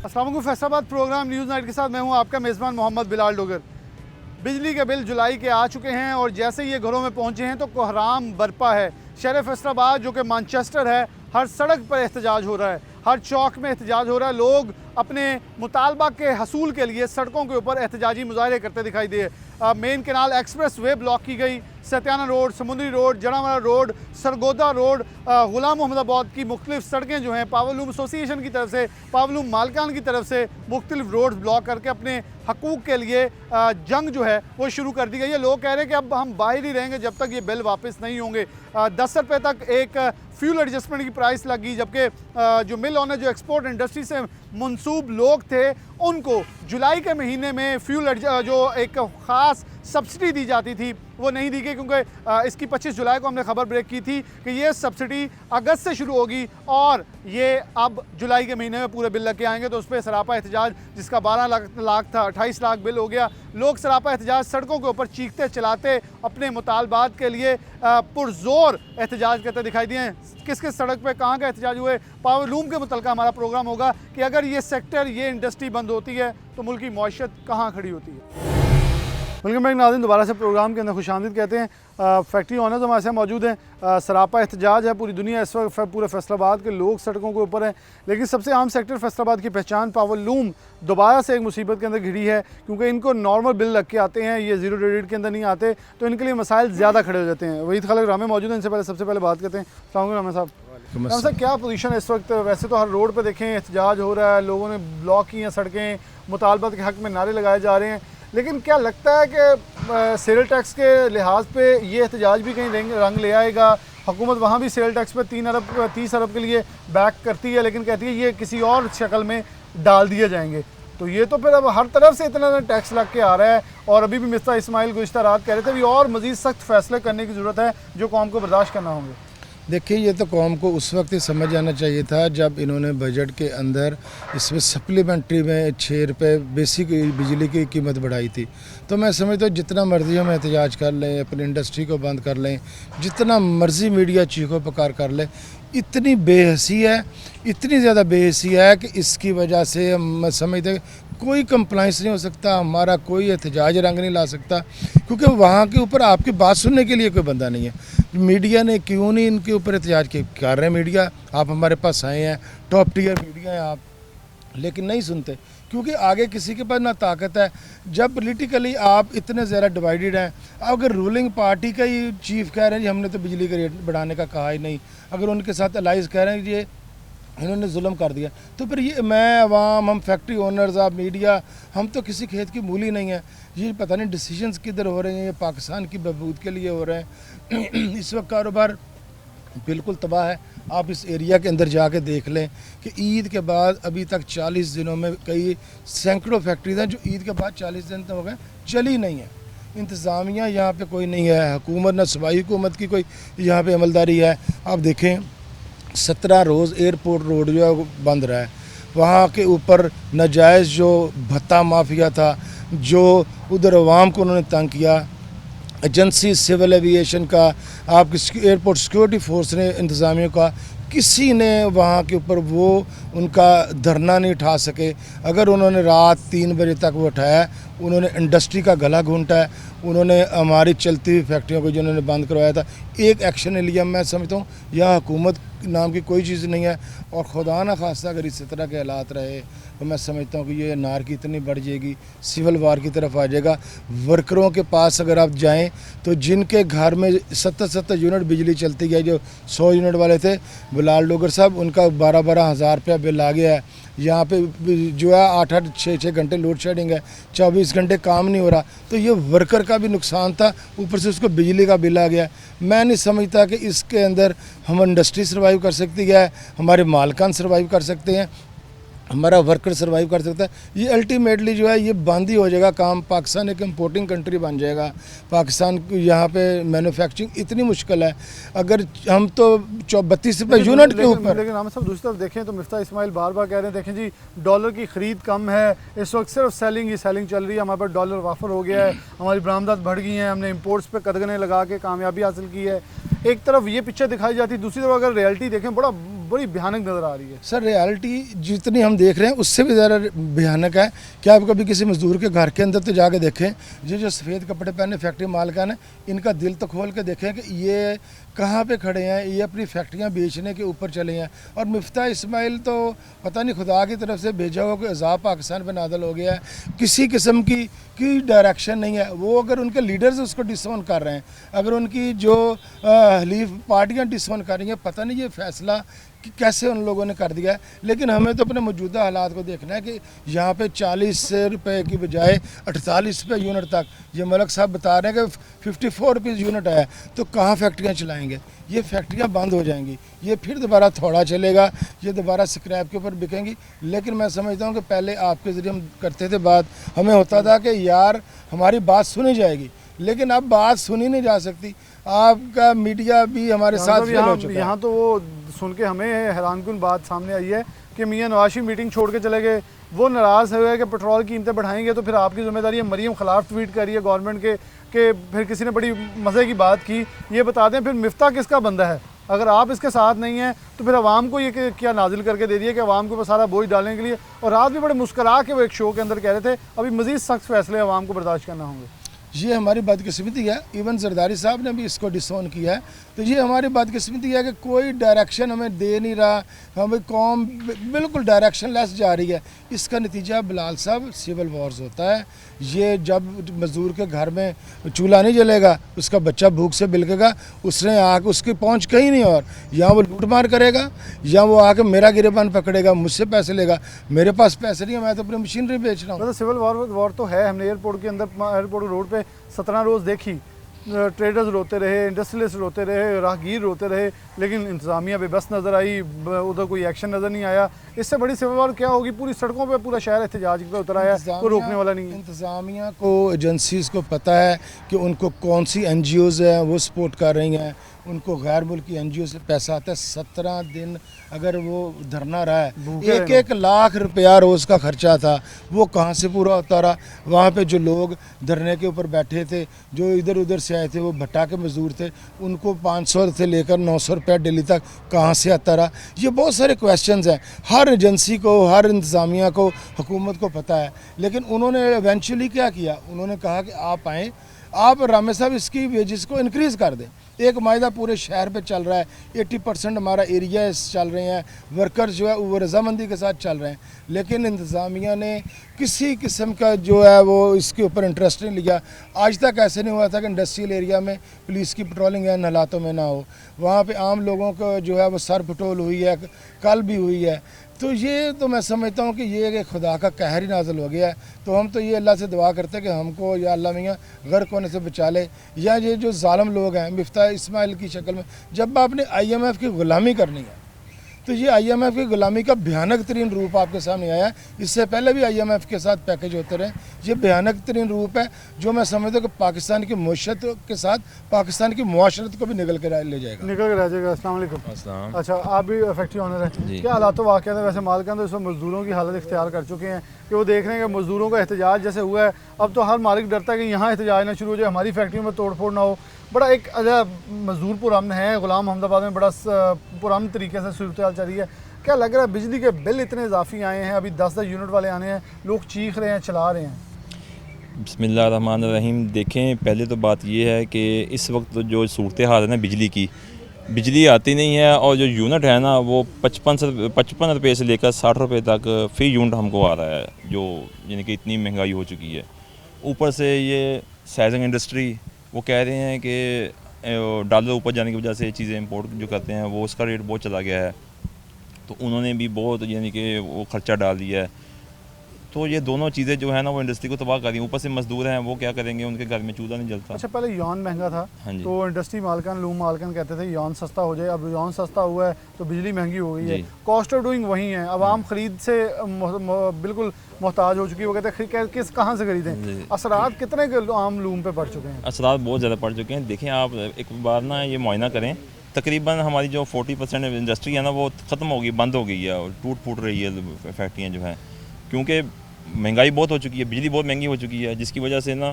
अस्सलाम वालेकुम। Faisalabad programme news night के साथ मैं हूं आपका मेज़बान मोहम्मद बिलाल डोगर। बिजली के बिल जुलाई के आ चुके हैं और जैसे ही ये घरों में पहुंचे हैं तो कोहराम बरपा है। शहर फैसलाबाद जो कि मैनचेस्टर है, हर सड़क पर एहतजाज हो रहा है, हर चौक में एहतजाज हो रहा है। लोग अपने मुतालबा के हसूल के लिए सड़कों के ऊपर एहतजाजी मुजाहरे करते दिखाई दिए। Main canal expressway block की गई। Satiana road, Samundri road, Jaranwala road, Sargodha road, Ghulam Muhammadabad की मुख्तलिफ सड़कें जो हैं पावरलूम एसोसिएशन की तरफ से, पावरलूम मालकान की तरफ से मुख्तलिफ रोड्स ब्लॉक करके अपने हकूक़ के लिए जंग जो है वो शुरू कर दी गई है। लोग कह रहे हैं कि अब हम बाहर ही रहेंगे जब तक ये बिल वापस नहीं होंगे। 10 रुपये तक एक फ्यूल एडजस्टमेंट की प्राइस लगी, जबकि जो मिल ऑनर जो एक्सपोर्ट इंडस्ट्री से मंसूब लोग थे उनको जुलाई के महीने में फ्यूल जो एक ख़ास सब्सिडी दी जाती थी वो नहीं दी गई, क्योंकि इसकी 25 जुलाई को हमने खबर ब्रेक की थी कि ये सब्सिडी अगस्त से शुरू होगी और ये अब जुलाई के महीने में पूरे बिल लग के आएंगे। तो उस पर सरापा एहतजाज, जिसका 12 लाख था 28 लाख बिल हो गया। लोग सरापा एहतजाज सड़कों के ऊपर चीखते चलाते अपने मुतालबात के लिए पुरजोर एहतजाज करते दिखाई दिए। किस किस सड़क पर कहाँ का एहतजाज हुए, पावरलूम के मुतल्लिक़ हमारा प्रोग्राम होगा कि अगर ये सेक्टर, ये इंडस्ट्री बंद होती है तो मुल्क की मईशत कहाँ खड़ी होती है। वेलकम बैक नाज़रीन, दोबारा से प्रोग्राम के अंदर खुशामदीद कहते हैं। फैक्ट्री ऑनर्स हमारे साथ मौजूद हैं। सरापा एहतजाज है पूरी दुनिया इस वक्त, पूरे फैसलाबाद के लोग सड़कों के ऊपर हैं, लेकिन सबसे आम सेक्टर फैसलाबाद की पहचान पावरलूम दोबारा से एक मुसीबत के अंदर घिरी है, क्योंकि इनको नॉर्मल बिल लग के आते हैं, ये जीरो डेट के अंदर नहीं आते, तो इनके लिए मसाइल ज़्यादा खड़े हो जाते हैं। वहीद खालिक रामे मौजूद हैं, इनसे सबसे पहले बात करते हैं। अस्सलाम वालेकुम रामे साहब। रामे साहब, क्या पोजीशन है इस वक्त? वैसे तो हर रोड पर देखें एहतजाज हो रहा है, लोगों ने ब्लॉक की हैं सड़कें, मुतालबत के हक़ में नारे लगाए जा रहे हैं, लेकिन क्या लगता है कि सेल टैक्स के लिहाज पे ये एहतजाज भी कहीं रंग ले आएगा? हुकूमत वहाँ भी सेल टैक्स पे 30 अरब के लिए बैक करती है, लेकिन कहती है ये किसी और शक्ल में डाल दिए जाएंगे। तो ये तो फिर अब हर तरफ से इतना टैक्स लग के आ रहा है, और अभी भी मिस्टर इस्माइल गुज़िश्ता रात कह रहे थे भी और मज़ीद सख्त फैसले करने की ज़रूरत है जो कौम को बर्दाश्त करना होंगे। देखिए, ये तो कौम को उस वक्त ही समझ आना चाहिए था जब इन्होंने बजट के अंदर इसमें सप्लीमेंट्री में 6 रुपये बेसिक बिजली की कीमत बढ़ाई थी। तो मैं समझता हूँ जितना मर्ज़ी हम एहतजाज कर लें, अपनी इंडस्ट्री को बंद कर लें, जितना मर्ज़ी मीडिया चीखों पुकार कर ले, इतनी बेहसी है, इतनी ज़्यादा बेहसी है कि इसकी वजह से हम समझते कोई कंप्लाइंस नहीं हो सकता, हमारा कोई एहतजाज रंग नहीं ला सकता, क्योंकि वहाँ के ऊपर आपकी बात सुनने के लिए कोई बंदा नहीं है। मीडिया ने क्यों नहीं इनके ऊपर एहतजाज कर रहे हैं? मीडिया, आप हमारे पास आए हैं, टॉप टियर मीडिया हैं आप, लेकिन नहीं सुनते, क्योंकि आगे किसी के पास ना ताकत है। जब पॉलिटिकली आप इतने ज़्यादा डिवाइडेड हैं, अगर रूलिंग पार्टी का ही चीफ कह रहे हैं जी हमने तो बिजली का रेट बढ़ाने का कहा ही नहीं, अगर उनके साथ अलाइज कह रहे हैं ये इन्होंने जुल्म कर दिया, तो फिर ये मैं अवाम, हम फैक्ट्री ओनर्स, आप मीडिया, हम तो किसी खेत की मूली नहीं है। ये पता नहीं डिसीजंस किधर हो रहे हैं, ये पाकिस्तान की बहबूद के लिए हो रहे हैं। इस वक्त कारोबार बिल्कुल तबाह है। आप इस एरिया के अंदर जाके देख लें कि ईद के बाद अभी तक 40 दिनों में कई सैकड़ों फैक्ट्रीज हैं जो ईद के बाद 40 दिन तक हो गए चली नहीं है। इंतज़ामिया यहाँ पे कोई नहीं है, हुकूमत न सूबाई हुकूमत की कोई यहाँ पे अमलदारी है। आप देखें 17 रोज़ एयरपोर्ट रोड जो है वो बंद रहा है। वहाँ के ऊपर नाजायज़ जो भत्ता माफिया था, जो उधर अवाम को उन्होंने तंग किया, एजेंसी सिविल एविएशन का, आपकी एयरपोर्ट सिक्योरिटी फोर्स ने, इंतज़ामिया का, किसी ने वहाँ के ऊपर वो उनका धरना नहीं उठा सके। अगर उन्होंने रात 3 बजे तक वो उठाया, उन्होंने इंडस्ट्री का गला घूंटा है, उन्होंने हमारी चलती हुई फैक्ट्रियों को जिन्होंने बंद करवाया था, एक एक्शन नहीं लिया। मैं समझता हूँ यहाँ हुकूमत नाम की कोई चीज़ नहीं है, और खुदा न खास्ता अगर इस तरह के हालात रहे तो मैं समझता हूँ कि ये नार की इतनी बढ़ जाएगी, सिविल वार की तरफ आ जाएगा। वर्करों के पास अगर आप जाएं तो जिनके घर में 70 यूनिट बिजली चलती है, जो 100 यूनिट वाले थे, बिलाल डोगर साहब, उनका 12 हज़ार रुपया बिल आ गया है। यहाँ पे जो है 8-8, 6-6 घंटे लोड शेडिंग है, 24 घंटे काम नहीं हो रहा। तो ये वर्कर का भी नुकसान था, ऊपर से उसको बिजली का बिल आ गया। मैं नहीं समझता कि इसके अंदर हम इंडस्ट्री सर्वाइव कर सकती है, हमारे मालकान सर्वाइव कर सकते हैं, हमारा वर्कर सर्वाइव कर सकता है। ये अल्टीमेटली जो है ये बंद ही हो जाएगा काम। पाकिस्तान एक इम्पोर्टिंग कंट्री बन जाएगा। पाकिस्तान को यहाँ पे मैन्युफैक्चरिंग इतनी मुश्किल है, अगर हम तो 32 रुपये यूनिट के ऊपर। लेकिन हम सब दूसरी तरफ देखें तो मिफ्ता इस्माइल बार बार कह रहे हैं, देखें जी डॉलर की ख़रीद कम है, इस वक्त सिर्फ सेलिंग ही सेलिंग चल रही है, हमारे पास डॉलर वाफर हो गया है, हमारी बरामदात बढ़ गई हैं, हमने इम्पोर्ट्स पर कदगने लगा के कामयाबी हासिल की है। एक तरफ ये पिक्चर दिखाई जाती है, दूसरी तरफ अगर रियलिटी देखें बड़ा बड़ी भयानक नज़र आ रही है। सर रियलिटी जितनी हम देख रहे हैं उससे भी ज़्यादा भयानक है। क्या आप कभी किसी मजदूर के घर के अंदर तो जाके देखें, ये जो सफ़ेद कपड़े पहने फैक्ट्री मालिकान है, इनका दिल तो खोल के देखें कि ये कहाँ पे खड़े हैं, ये अपनी फैक्ट्रियाँ बेचने के ऊपर चले हैं। और मिफ्ता इस्माइल तो पता नहीं खुदा की तरफ से भेजा हुआ कोई अज़ाब पाकिस्तान पे नादल हो गया है, किसी किस्म की डायरेक्शन नहीं है। वो अगर उनके लीडर्स उसको डिसोन कर रहे हैं, अगर उनकी जो हलीफ पार्टियाँ डिसोन कर रही हैं, पता नहीं ये फैसला कि कैसे उन लोगों ने कर दिया है। लेकिन हमें तो अपने मौजूदा हालात को देखना है कि यहाँ पे 40 रुपये की बजाय 48 रुपये यूनिट तक, ये मलक साहब बता रहे हैं कि 54 रुपीज़ यूनिट आया, तो कहाँ फैक्ट्रियाँ चलाएँगे? ये फैक्ट्रियाँ बंद हो जाएंगी, ये फिर दोबारा थोड़ा चलेगा, ये दोबारा स्क्रैप के ऊपर बिकेंगी। लेकिन मैं समझता हूँ कि पहले आपके ज़रिए हम करते थे बात, हमें होता था कि यार हमारी बात सुनी जाएगी, लेकिन अब बात सुनी नहीं जा सकती। आपका मीडिया भी हमारे साथ फेल हो चुका है। यहाँ तो वो सुन के हमें हैरानकुन बात सामने आई है कि मियां नवाज शरीफ मीटिंग छोड़ के चले गए, वो नाराज़ हुए कि पेट्रोल की कीमतें बढ़ाएंगे तो फिर आपकी जिम्मेदारी है। मरीम खिलाफ ट्वीट कर रही है गवर्नमेंट के फिर किसी ने बड़ी मज़े की बात की। ये बता दें फिर मिफ्ता किसका बंदा है? अगर आप इसके साथ नहीं हैं तो फिर आवाम को ये क्या नाजिल करके दे दिया कि आवाम के ऊपर सारा बोझ डालने के लिए। और रात भी बड़े मुस्करा के वो एक शो के अंदर कह रहे थे अभी मज़ीद सख्त फैसले आवाम को बर्दाश्त करना होंगे। ये हमारी बदकिस्मती है, इवन जरदारी साहब ने भी इसको डिसोन किया है। तो ये हमारी बदकिस्मती है कि कोई डायरेक्शन हमें दे नहीं रहा, हमें कौम बिल्कुल डायरेक्शन लेस जा रही है। इसका नतीजा बिलाल साहब सिविल वॉर्स होता है। ये जब मज़दूर के घर में चूल्हा नहीं जलेगा, उसका बच्चा भूख से बिलकेगा, उसने आके उसकी पहुंच कहीं नहीं, और या वो लूट मार करेगा या वो आके मेरा गिरेबान पकड़ेगा, मुझसे पैसे लेगा। मेरे पास पैसे नहीं है, मैं तो अपनी मशीनरी बेच रहा हूँ। मतलब सिविल वॉर तो है। हमने एयरपोर्ट के अंदर, एयरपोर्ट रोड पे 17 रोज़ देखी, ट्रेडर्स रोते रहे, इंडस्ट्रियलिस्ट रोते रहे, राहगीर रोते रहे, लेकिन इंतज़ामिया बेबस नज़र आई, उधर कोई एक्शन नज़र नहीं आया। इससे बड़ी सिविल वॉर क्या होगी? पूरी सड़कों पे पूरा शहर एहतजाज पे उतर आया, कोई रोकने वाला नहीं है। इंतज़ामिया को, एजेंसीज़ को पता है कि उनको कौन सी NGOs हैं वो सपोर्ट कर रही हैं, उनको गैर मुल्की NGO से पैसा आता है। 17 दिन अगर वो धरना रहा है, 1-1 लाख रुपया रोज़ का खर्चा था, वो कहाँ से पूरा होता रहा? वहाँ पे जो लोग धरने के ऊपर बैठे थे, जो इधर उधर से आए थे, वो भट्टा के मजदूर थे, उनको 500 से लेकर 900 रुपया डेली तक कहाँ से आता रहा? ये बहुत सारे क्वेश्चंस हैं। हर एजेंसी को, हर इंतज़ामिया को, हुकूमत को पता है। लेकिन उन्होंने इवेंचुअली क्या किया? उन्होंने कहा कि आप आएँ, आप रामे साहब इसकी वेजिस को इंक्रीज़ कर दें। एक मायदा पूरे शहर पे चल रहा है, 80% हमारा एरिया चल रहे हैं, वर्कर्स जो है वो रजामंदी के साथ चल रहे हैं। लेकिन इंतज़ामिया ने किसी किस्म का जो है वो इसके ऊपर इंटरेस्ट नहीं लिया। आज तक ऐसे नहीं हुआ था कि इंडस्ट्रियल एरिया में पुलिस की पेट्रोलिंग इन हालातों में ना हो। वहाँ पे आम लोगों को जो है वो सर पटोल हुई है, कल भी हुई है। तो ये तो मैं समझता हूँ कि ये एक खुदा का कहर ही नाज़िल हो गया है। तो हम तो ये अल्लाह से दुआ करते हैं कि हमको या अल्लाह मियाँ गर्क होने से बचा ले, या ये जो जालिम लोग हैं मिफ्ता इस्माइल की शक्ल में, जब आपने IMF की ग़ुलामी करनी है तो ये IMF की ग़ुलामी का भयानक तरीन रूप आपके सामने आया है। इससे पहले भी IMF के साथ पैकेज होते रहे। ये भयानक तरीन रूप है जो मैं समझता हूँ कि पाकिस्तान की मईशत के साथ पाकिस्तान की मुआशरत को भी निकल के ले जाएगा, निकल के रह जाएगा। अस्सलाम वालेकुम। अच्छा, आप भी फैक्ट्री ऑनर हैं, क्या हालात वाक़ है? वैसे मालिकान तो इस वक्त मज़दूरों की हालत इख्तियार कर चुके हैं कि वो देख रहे हैं कि मज़दूरों का एहतजाज जैसे हुआ है, अब तो हर मालिक डरता है कि यहाँ एहतजाज ना शुरू हो जाए, हमारी फैक्ट्री में तोड़ फोड़ ना हो। बड़ा एक मज़दूर पुरअमन है, गुलाम अहमदाबाद में बड़ा पुरअमन तरीके से सूरत हाल चल रही है। क्या लग रहा है बिजली के बिल इतने इजाफी आए हैं, अभी 10-10 यूनिट वाले आने हैं, लोग चीख रहे हैं, चला रहे हैं? बिस्मिल्लाहिर्रहमानिर्रहीम। देखें, पहले तो बात ये है कि इस वक्त जो सूरत हाल है ना बिजली की, बिजली आती नहीं है और जो यूनिट है ना वो 55 रुपये से लेकर 60 रुपये तक फ़ी यूनिट हमको आ रहा है, जो यानी कि इतनी महंगाई हो चुकी है। ऊपर से ये साइजिंग इंडस्ट्री वो कह रहे हैं कि डॉलर ऊपर जाने की वजह से चीज़ें इंपोर्ट जो करते हैं वो उसका रेट बहुत चला गया है, तो उन्होंने भी बहुत यानी कि वो खर्चा डाल दिया है। तो ये दोनों चीज़ें जो है ना वो इंडस्ट्री को तबाह कर रही हैं। ऊपर से मजदूर हैं, वो क्या करेंगे, उनके घर में चूल्हा नहीं जलता। अच्छा, पहले यौन महंगा था, हाँ जी। तो इंडस्ट्री मालकान, लूम मालकान कहते थे यौन सस्ता हो जाए। अब यौन सस्ता हुआ है तो बिजली महंगी हो गई है, कॉस्ट ऑफ डूइंग वही है, आवाम ख़रीद से बिल्कुल मोहताज हो चुकी है। वो कहते हैं किस कहाँ से खरीदें? असरात कितने आम लूम पे पड़ चुके हैं? असरात बहुत ज़्यादा पड़ चुके हैं। देखें, आप एक बार ना ये मुआयना करें, तकरीबन हमारी जो 40% इंडस्ट्री है ना वो ख़त्म हो गई, बंद हो गई है और टूट फूट रही है फैक्ट्रियाँ जो हैं, क्योंकि महंगाई बहुत हो चुकी है, बिजली बहुत महंगी हो चुकी है, जिसकी वजह से ना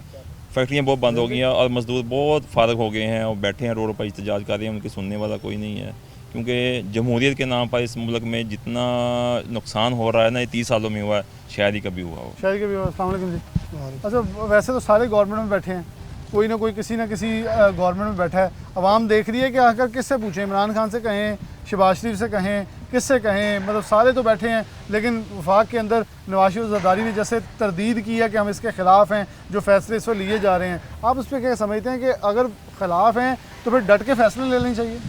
फैक्ट्रियाँ बहुत बंद हो गई हैं और मज़दूर बहुत फारग हो गए हैं और बैठे हैं रोड पर एहतजाज कर रहे हैं, उनके सुनने वाला कोई नहीं है। क्योंकि जमहूरियत के नाम पर इस मुल्क में जितना नुकसान हो रहा है ना, ये 30 सालों में हुआ है, शायद ही कभी हुआ हो। शहर के भी। अस्सलाम वालेकुम जी। अच्छा, वैसे तो सारे गवर्नमेंट में बैठे हैं, कोई ना कोई किसी न किसी गवर्नमेंट में बैठा है, अवाम देख रही है कि आकर किससे पूछें, इमरान खान से कहें, शहबाज शरीफ से कहें, किससे कहें, मतलब सारे तो बैठे हैं, लेकिन वफाक के अंदर नवाज शरीफ ज़रदारी ने जैसे तरदीद की है कि हम इसके ख़िलाफ़ हैं, जो फ़ैसले इस पर लिए जा रहे हैं, आप उस पर क्या समझते हैं कि अगर ख़िलाफ़ हैं तो फिर डट के फ़ैसले ले लेने चाहिए?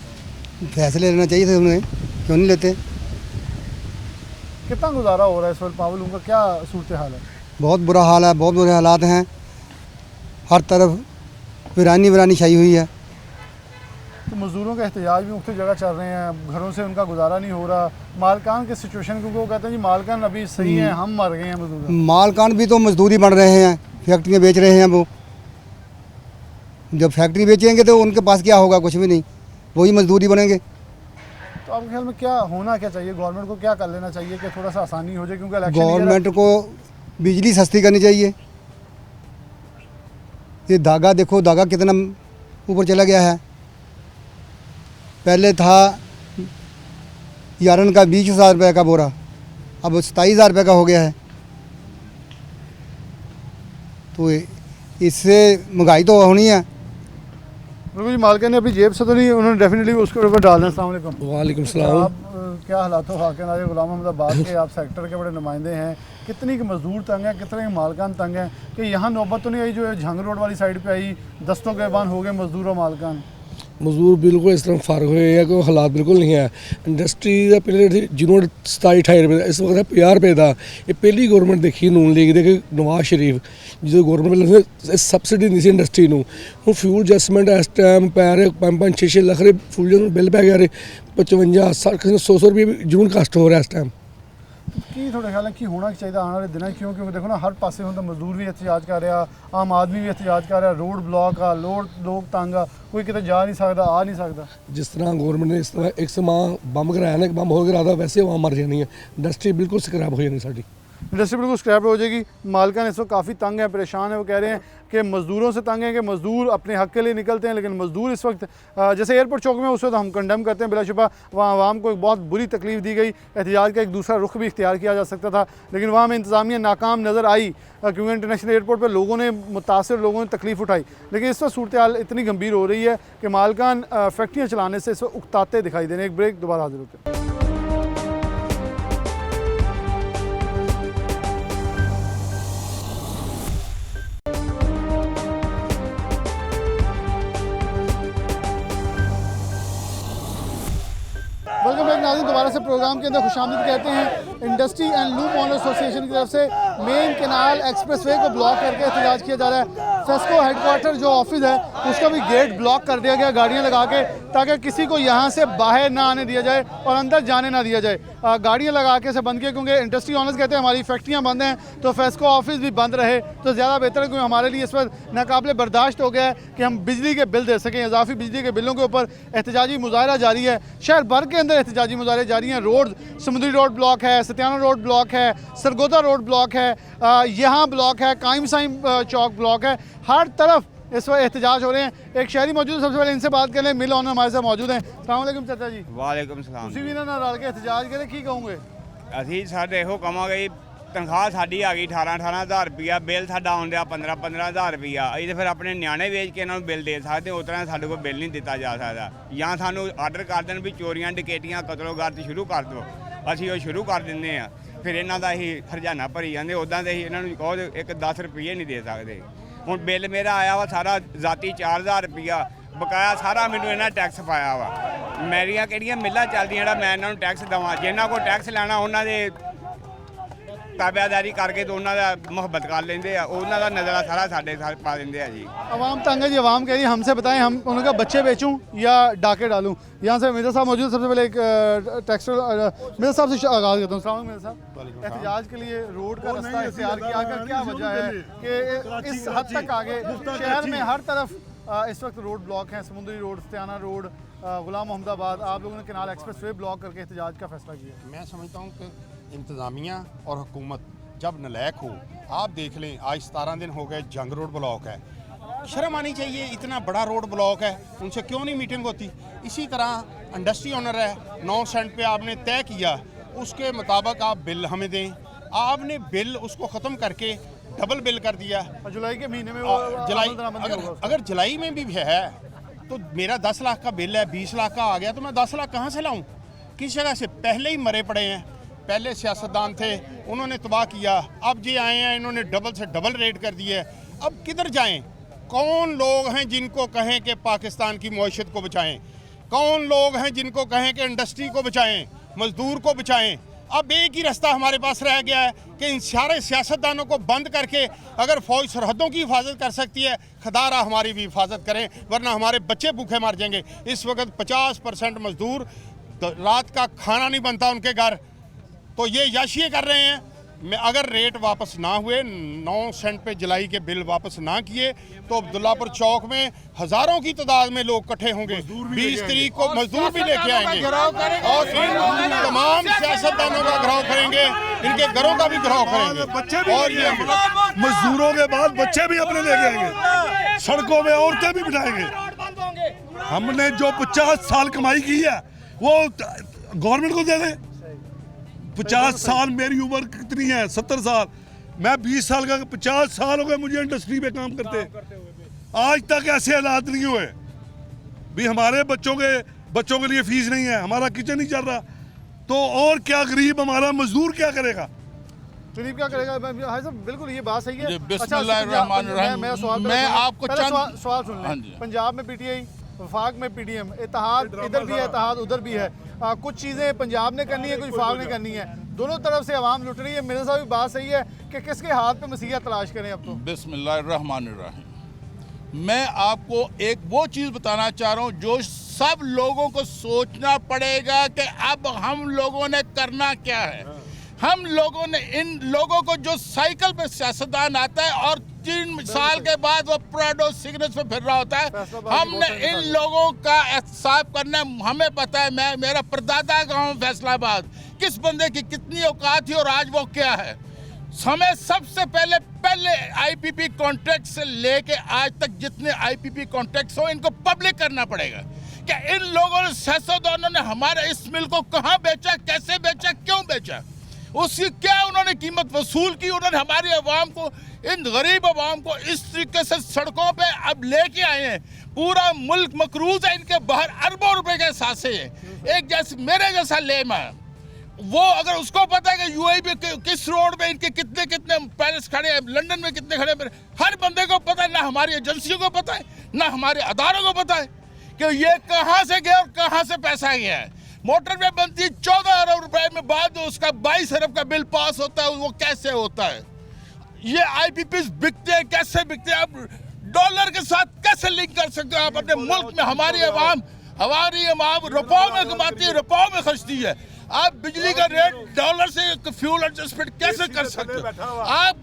फैसले लेना चाहिए थे उन्हें, क्यों नहीं लेते? कितना गुजारा हो रहा है इस वक्त पावलों का, क्या सूरत हाल है? बहुत बुरा हाल है, बहुत बुरे हालात हैं, हर तरफ वीरानी छाई हुई है। तो मज़दूरों का एहतजाज भी मुख्तलिफ जगह चल रहे हैं, घरों से उनका गुजारा नहीं हो रहा, मालकान की सिचुएशन, क्योंकि वो कहते हैं जी मालकान अभी सही हैं, हम मर गए हैं मजदूर। मालकान भी तो मजदूरी बन रहे हैं, फैक्ट्रियाँ बेच रहे हैं वो। जब फैक्ट्री बेचेंगे तो उनके पास क्या होगा? कुछ भी नहीं, वही मजदूरी बनेंगे। तो आपके ख्याल में क्या होना क्या चाहिए, गवर्नमेंट को क्या कर लेना चाहिए कि थोड़ा सा आसानी हो जाए, क्योंकि इलेक्शन गवर्नमेंट को बिजली सस्ती करनी चाहिए। ये धागा देखो, धागा कितना ऊपर चला गया है। पहले था यारन का 20,000 रुपये का बोरा, अब 27,000 रुपये का हो गया है। तो इससे महंगाई तो होनी है। बिल्कुल जी, मालकान ने अपनी जेब से तो नहीं, उन्होंने डेफिनेटली उसके ऊपर डालना। अस्सलाम वालेकुम। वालेकुम सलाम। आप क्या हालात हो हाकिम नाज़िर गुलाम अहमदाबाद के, आप सेक्टर के बड़े नुमाइंदे हैं, कितनी के मजदूर तंग हैं, कितने के मालकान तंग हैं कि यहाँ नौबत तो नहीं आई जो झंग रोड वाली साइड पे आई, दस्तों के बान हो गए मजदूर और मालकान? मजदूर बिल्कुल इस तरह फारग हुए हैं कि हालात बिल्कुल नहीं है। इंडस्ट्री का पहले जिन्होंने 27-28 रुपये इस वक्त है 50 रुपये था। ये पहली गवर्नमेंट देखी नून लीग देखी नवाज शरीफ जो गवर्नमेंट सबसिडी दी सी इंडस्ट्री ਨੂੰ ਹੁਣ ਫਿਊਲ ਐਡਜਸਟਮੈਂਟ ਇਸ ਟਾਈਮ ਪੈ ਰਹੇ 5-5 6-6 ਲੱਖ ਦੇ ਫਿਊਲ ਬਿੱਲ ਪੈ ਗਿਆ ਰੇ 55 100 रुपये भी जरूर कास्ट हो रहा है इस टाइम। की थोड़ा ख्याल है कि होना चाहिए आने वाले दिन, क्योंकि देखो ना हर पासे ਹੁਣ ਤਾਂ मजदूर भी एहतजाज कर रहा, आम आदमी भी एहतजाज कर रहा, रोड ब्लॉक आ, लोग तंग आ, कोई किते जा नहीं सकता, आ नहीं सकता। जिस तरह गवर्नमेंट ने इस तरह एक समा बम गिराया ना, बम हो गिरा था, वैसे वहाँ मर जानी है, इंडस्ट्री बिल्कुल स्क्रैप हो जानी साड़ी। इंडस्ट्री बिल्कुल स्क्रैप हो जाएगी। मालकान इस वक्त काफ़ी तंग है, परेशान है, वो कह रहे हैं कि मज़दूरों से तंग है कि मज़दूर अपने हक़ के लिए निकलते हैं, लेकिन मज़दूर इस वक्त जैसे एयरपोर्ट चौक में उस वक्त हम कंडेम करते हैं, बिलाशुबा वहाँ आवाम को एक बहुत बुरी तकलीफ़ दी गई, एहतजाज का एक दूसरा रुख भी इख्तियार किया जा सकता था, लेकिन वहाँ में इंतज़ामिया नाकाम नज़र आई, क्योंकि इंटरनेशनल एयरपोर्ट पर लोगों ने मुतासर लोगों ने तकलीफ़ उठाई। लेकिन इस वक्त सूरत हाल इतनी गंभीर हो रही है कि मालकान फैक्ट्रियाँ चलाने से इस वक्त उकताते दिखाई दे रहे हैं। एक ब्रेक, दोबारा हाजिर होते हैं। वेलकम बैक नाज़रीन, दोबारा से प्रोग्राम के अंदर खुशामदीद कहते हैं। Industry and loop owner association की तरफ से मेन कैनाल एक्सप्रेसवे को ब्लॉक करके एहतजाज किया जा रहा है। फेस्को हेडक्वार्टर जो ऑफिस है उसका भी गेट ब्लॉक कर दिया गया गाड़ियां लगा के, ताकि किसी को यहाँ से बाहर ना आने दिया जाए और अंदर जाने ना दिया जाए। गाड़ियाँ लगा के से बंद किए, क्योंकि इंडस्ट्री ऑनर्स कहते हैं हमारी फैक्ट्रियाँ बंद हैं तो फेस्को ऑफिस भी बंद रहे तो ज़्यादा बेहतर है, क्योंकि हमारे लिए इस पर नाकाबिले बर्दाश्त हो गया है कि हम बिजली के बिल दे सकें। इजाफी बिजली के बिलों के ऊपर एहतजाजी मुजाहरा जारी है, शहर भर के अंदर एहतजाजी मुजाहरे जारी हैं। रोड, समुद्री रोड ब्लॉक है, सत्याना रोड ब्लॉक है, सरगोदा रोड ब्लॉक है, यहाँ ब्लॉक है, कायम साइम चौक ब्लॉक है, हर तरफ इस वक्त एहतजाज हो रहे हैं। एक शहरी मौजूद है, सबसे पहले इनसे बात करें। मिल ऑनर हमारे साथ मौजूद हैं। अस्सलाम वालेकुम चाचा जी। वालेकुम सलाम। ਤੁਸੀਂ ਵੀ ਇਹਨਾਂ ਨਾਲ ਰਲ ਕੇ एहतजाज ਕਰੇ, ਕੀ ਕਹੋਗੇ? ਅਸੀਂ ਸਾਡੇ ਇਹੋ ਕਵਾਂਗੇ ਜੀ, ਤਨਖਾਹ ਸਾਡੀ ਆ ਗਈ 18,000 ਰੁਪਈਆ, ਬਿੱਲ ਸਾਡਾ ਆਉਣ ਡਿਆ 15,000 ਰੁਪਈਆ। ਅਸੀਂ ਤਾਂ ਫਿਰ ਆਪਣੇ ਨਿਆਣੇ ਵੇਚ ਕੇ ਇਹਨਾਂ ਨੂੰ ਬਿੱਲ ਦੇ ਸਕਦੇ, ਉਸ ਤਰ੍ਹਾਂ ਸਾਡੇ ਕੋਲ ਬਿੱਲ ਨਹੀਂ ਦਿੱਤਾ ਜਾ ਸਕਦਾ। ਜਾਂ ਸਾਨੂੰ ਆਰਡਰ ਕਰ ਦੇਣ ਵੀ ਚੋਰੀਆਂ ਡਕੈਤੀਆਂ ਕਤਲੋਗਾਰਤ ਸ਼ੁਰੂ ਕਰ ਦਿਓ, ਅਸੀਂ ਉਹ ਸ਼ੁਰੂ ਕਰ ਦਿੰਦੇ ਆ। ਫਿਰ ਇਹਨਾਂ ਦਾ ਅਸੀਂ ਹਰਜਾਨਾ ਭਰੀ ਜਾਂਦੇ, ਉੱਦਾਂ ਦੇ ਅਸੀਂ ਇਹਨਾਂ ਨੂੰ ਕਹੋ ਇੱਕ 10 ਰੁਪਏ ਨਹੀਂ ਦੇ ਸਕਦੇ। ਹੁਣ ਬਿੱਲ ਮੇਰਾ ਆਇਆ ਵਾ ਸਾਰਾ ਜ਼ਾਤੀ 4,000 ਰੁਪਈਆ ਬਕਾਇਆ, ਸਾਰਾ ਮੈਨੂੰ ਇਹਨਾਂ ਟੈਕਸ ਪਾਇਆ ਵਾ। ਮੇਰੀਆਂ ਕਿਹੜੀਆਂ ਮਿੱਲਾਂ ਚੱਲਦੀਆਂ ਜਿਹੜਾ ਮੈਂ ਇਹਨਾਂ ਨੂੰ ਟੈਕਸ ਦੇਵਾਂ? ਜਿਨ੍ਹਾਂ ਕੋਲ ਟੈਕਸ ਲੈਣਾ ਉਹਨਾਂ ਦੇ ਤਾਬਿਆਦਾਰੀ ਕਰਕੇ तो ਉਹਨਾਂ ਦਾ ਮੁਹੱਬਤ ਕਰ ਲੈਂਦੇ ਆ, ਉਹਨਾਂ ਦਾ ਨਜ਼ਰਾ ਸਾਰਾ ਸਾਡੇ ਸਾथ पा देंगे आ जी। आवाम तंग है जी, आवाम कह रही है हमसे बताएं, हम उनका बच्चे बेचूं या डाके डालूं। यहाँ से मिर्जा साहब मौजूद, सबसे पहले एक टेक्सटाइल मिर्जा साहब से आगाज़ करता हूँ। अस्सलाम वालेकुम मिर्जा साहब, एहतजाज के लिए रोड का रास्ता इख्तियार किया कर, क्या वजह है कि इस हद तक आगे शहर में हर तरफ इस वक्त रोड ब्लॉक हैं? समुद्री रोड, सत्याना रोड, गुलाम मोहम्मदाबाद, आप लोगों ने कैनाल एक्सप्रेस वे ब्लॉक करके एहतजाज का फैसला किया। मैं समझता हूँ कि इंतज़ामिया और हुकूमत जब नलायक हो, आप देख लें आज 17 दिन हो गए जंग रोड ब्लॉक है, शर्म आनी चाहिए, इतना बड़ा रोड ब्लॉक है, उनसे क्यों नहीं मीटिंग होती। इसी तरह इंडस्ट्री ओनर है, 9 सेंट पे आपने तय किया, उसके मुताबिक आप बिल हमें दें। आपने बिल उसको ख़त्म करके डबल बिल कर दिया। जुलाई के महीने में वो जुलाई अमल दरामद नहीं होगा उसका। अगर जुलाई में भी है तो मेरा 10 लाख का बिल है, 20 लाख का आ गया तो मैं 10 लाख कहाँ से लाऊं? किस जगह से? पहले ही मरे पड़े हैं, पहले सियासतदान थे, उन्होंने तबाह किया। अब जे आए हैं, इन्होंने डबल से डबल रेट कर दी है। अब किधर जाएं? कौन लोग हैं जिनको कहें कि पाकिस्तान की मईशत को बचाएं? कौन लोग हैं जिनको कहें कि इंडस्ट्री को बचाएं, मजदूर को बचाएं? अब एक ही रास्ता हमारे पास रह गया है कि इन सारे सियासतदानों को बंद करके अगर फौज सरहदों की हिफाजत कर सकती है, खदारा हमारी भी हिफाजत करें, वरना हमारे बच्चे भूखे मर जाएंगे। इस वक्त 50% मजदूर रात का खाना नहीं बनता उनके घर, तो ये याशिए कर रहे हैं। अगर रेट वापस ना हुए, 9 सेंट पे जुलाई के बिल वापस ना किए, तो अब्दुल्लापुर चौक में हज़ारों की तादाद में लोग इकट्ठे होंगे। 20 तारीख को मजदूर भी लेके आएंगे और इन तमाम सियासतदानों का घिराव करेंगे, इनके घरों का भी घिराव करेंगे। और ये मजदूरों के बाद बच्चे भी अपने लेके आएंगे, सड़कों में औरतें भी बिठाएंगे। हमने जो 50 साल कमाई की है वो गवर्नमेंट को दे दें। 50 साल, मेरी उम्र कितनी है? 70 साल। मैं 20 साल का, 50 साल हो गए मुझे इंडस्ट्री में काम करते। आज तक ऐसे हालात नहीं हुए भी हमारे बच्चों के लिए फीस नहीं है, हमारा किचन नहीं चल रहा, तो और क्या गरीब हमारा मजदूर क्या करेगा? तुनीब क्या करेगा? हाँ साहब, बिल्कुल ये बात सही है। बिस्मिल्लाहिर्रहमानिर्रहीम। मैं आपको सवाल सुन लें। पंजाब में पीटीआई, वफाक में पीडीएम, इत्तेहाद इधर भी है, इत्तेहाद उधर भी है। कुछ चीज़ें पंजाब ने करनी है, कुछ वफाक ने करनी है, दोनों तरफ से आवाम लुट रही है। मेरे साथ भी बात सही है कि किसके हाथ पे मसीहा तलाश करें अब तो। बिस्मिल्लाहिर्रहमानिर्रहीम। मैं आपको एक वो चीज़ बताना चाह रहा हूँ जो सब लोगों को सोचना पड़ेगा कि अब हम लोगों ने करना क्या है। हम लोगों ने इन लोगों को, जो साइकिल पे सियासतदान आता है और 3 साल के बाद वो प्राडो सिग्नेचर पे फिर रहा होता है, हमने इन लोगों का एहसास करना है। हमें पता है, मेरा परदादा गांव फैसलाबाद, किस बंदे की कितनी औकात थी और आज वो क्या है। हमें सबसे पहले आईपीपी कॉन्ट्रैक्ट से लेके आज तक जितने आईपीपी कॉन्ट्रैक्ट्स हो, इनको पब्लिक करना पड़ेगा कि इन लोगों ने, सियासतदानों ने हमारे इस मिल को कहाँ बेचा, कैसे बेचा, क्यों बेचा, उसकी क्या उन्होंने कीमत वसूल की। उन्होंने हमारी आवाम को, इन गरीब आवाम को इस तरीके से सड़कों पे अब लेके आए हैं। पूरा मुल्क मकरूज है, इनके बाहर अरबों रुपए के सासे हैं। एक जैसे मेरे जैसा लेमा, वो अगर उसको पता है कि यूएई में किस रोड पे इनके कितने कितने पैलेस खड़े हैं, लंदन में कितने खड़े हैं, हर बंदे को पता है। ना हमारी एजेंसियों को पता है, ना हमारे अदारों को पता है कि ये कहाँ से गया और कहाँ से पैसा गया है। मोटरवे बनती है 14 अरब रुपए में, बाद उसका 22 अरब का बिल पास होता है, वो कैसे होता है? ये आईपीपीज बिकते हैं, कैसे बिकते हैं? आप डॉलर के साथ कैसे लिंक कर सकते हो? आप अपने मुल्क में हमारी आवाम रुपयों में कमाती है, रुपयों में खर्चती है। आप बिजली का रेट डॉलर से फ्यूल एडजस्टमेंट कैसे कर सकते हो? आप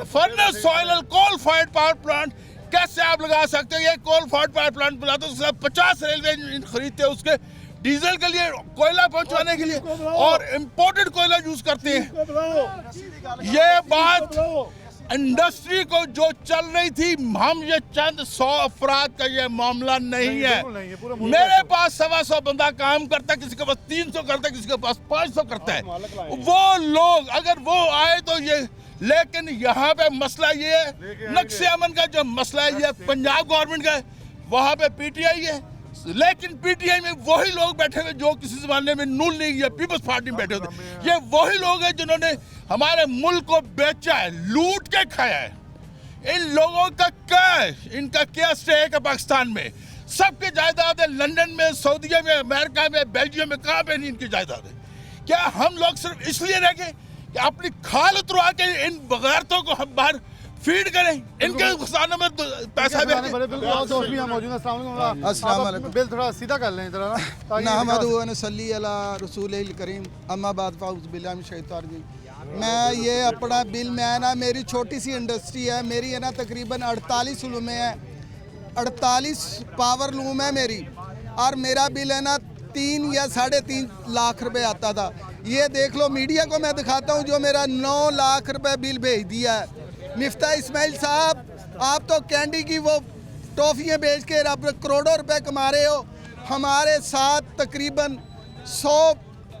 फर्नेस, सॉइलर, कोल फायर्ड पावर प्लांट कैसे आप लगा सकते हो? ये कोल फायर्ड पावर प्लांट बुलाते हो, 50 रेलवे इंजन खरीदते हैं उसके डीजल के लिए, कोयला पहुंचाने के लिए, और इंपोर्टेड कोयला यूज करते हैं। ये बात इंडस्ट्री को जो चल रही थी, हम ये चंद 100 अफराद का ये मामला नहीं है। मेरे पास 125 बंदा काम करता है, किसी के पास 300 करता है, किसी के पास 500 करता है। वो लोग अगर वो आए तो ये, लेकिन यहाँ पे मसला ये है, नक्शे अमन का जो मसला है ये पंजाब गवर्नमेंट का है, वहाँ पे पीटीआई है, लेकिन पीटीआई में वही लोग बैठे हुए जो किसी जमाने में नून लीग या पीपल्स पार्टी में बैठे होते। ये वही लोग हैं जिन्होंने हमारे मुल्क को बेचा है, लूट के खाया है। इन लोगों का क्या है, इनका क्या स्टेक है पाकिस्तान में? सबके जायदाद है लंदन में, सऊदीया में, अमेरिका में, बेल्जियम में, कहाँ पे नहीं इनकी जायदाद है? क्या हम लोग सिर्फ इसलिए रह गए कि अपनी खाल उतरवा के इन बगैरतों को हम बाहर फीड करें, इनके खजानों में पैसा भेजें? बिल थोड़ा सीधा कर लें जरा ना। नहमदु व नसल्ली अला रसूलिल करीम, अम्मा बाद फ़ाउज़ बिल्लाहि मिनश शैतानिर रजीम। मैं ये अपना बिल, मैं ना, मेरी छोटी सी इंडस्ट्री है, मेरी है ना तकरीबन 48 लूमें है, 48 पावर लूम है मेरी, और मेरा बिल है ना 3 या 3.5 लाख रुपए आता था। ये देख लो, मीडिया को मैं दिखाता हूँ जो मेरा 9 लाख रुपए बिल भेज दिया है। मिफ्ता इस्माइल साहब, आप तो कैंडी की वो टॉफ़ियाँ बेच के आप करोड़ों रुपए कमा रहे हो। हमारे साथ तकरीबन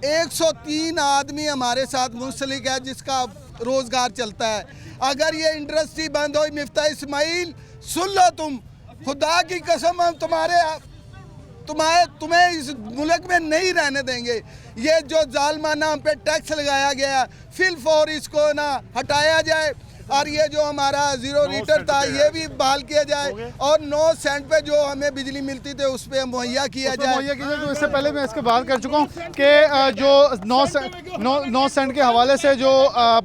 103 आदमी हमारे साथ मुंसलिक है जिसका रोज़गार चलता है। अगर ये इंडस्ट्री बंद हो, मिफ्ता इस्माइल सुन लो, तुम खुदा की कसम हम तुम्हें इस मुल्क में नहीं रहने देंगे। ये जो जालमाना हम पे टैक्स लगाया गया, फिल फॉर इसको ना हटाया जाए और ये जो हमारा जीरो रीटर था ये भी बहाल किया जाए और 9 सेंट पे जो हमें बिजली मिलती थी उस पर मुहैया किया जाए। तो इससे पहले मैं इसके बात कर चुका हूँ कि जो 9 सेंट के हवाले से जो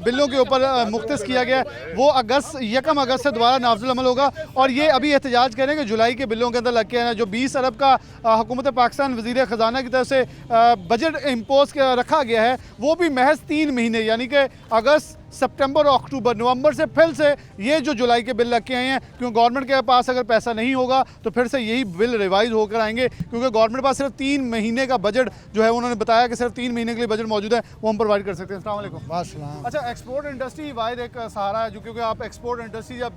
बिलों के ऊपर मुख्तस किया गया वो 1 अगस्त से दोबारा नाफिजुल अमल होगा। और ये अभी एहतजाज करें कि जुलाई के बिलों के अंदर लग के है ना, जो 20 अरब का हुकूमत पाकिस्तान वज़ीर ख़जाना की तरफ से बजट इम्पोज रखा गया है, वो भी महज 3 महीने यानी कि अगस्त, सितंबर और अक्टूबर, नवंबर से फिर से ये जो जुलाई के बिल लग के आए हैं। क्योंकि गवर्नमेंट के पास अगर पैसा नहीं होगा तो फिर से यही बिल रिवाइज होकर आएंगे, क्योंकि गवर्नमेंट के पास सिर्फ 3 महीने का बजट जो है उन्होंने बताया कि सिर्फ 3 महीने के लिए बजट मौजूद है, वो हम प्रोवाइड कर सकते हैं। अस्सलाम वालेकुम। अच्छा, एक्सपोर्ट इंडस्ट्री वाहिद एक सहारा है जो, क्योंकि आप एक्सपोर्ट इंडस्ट्री जब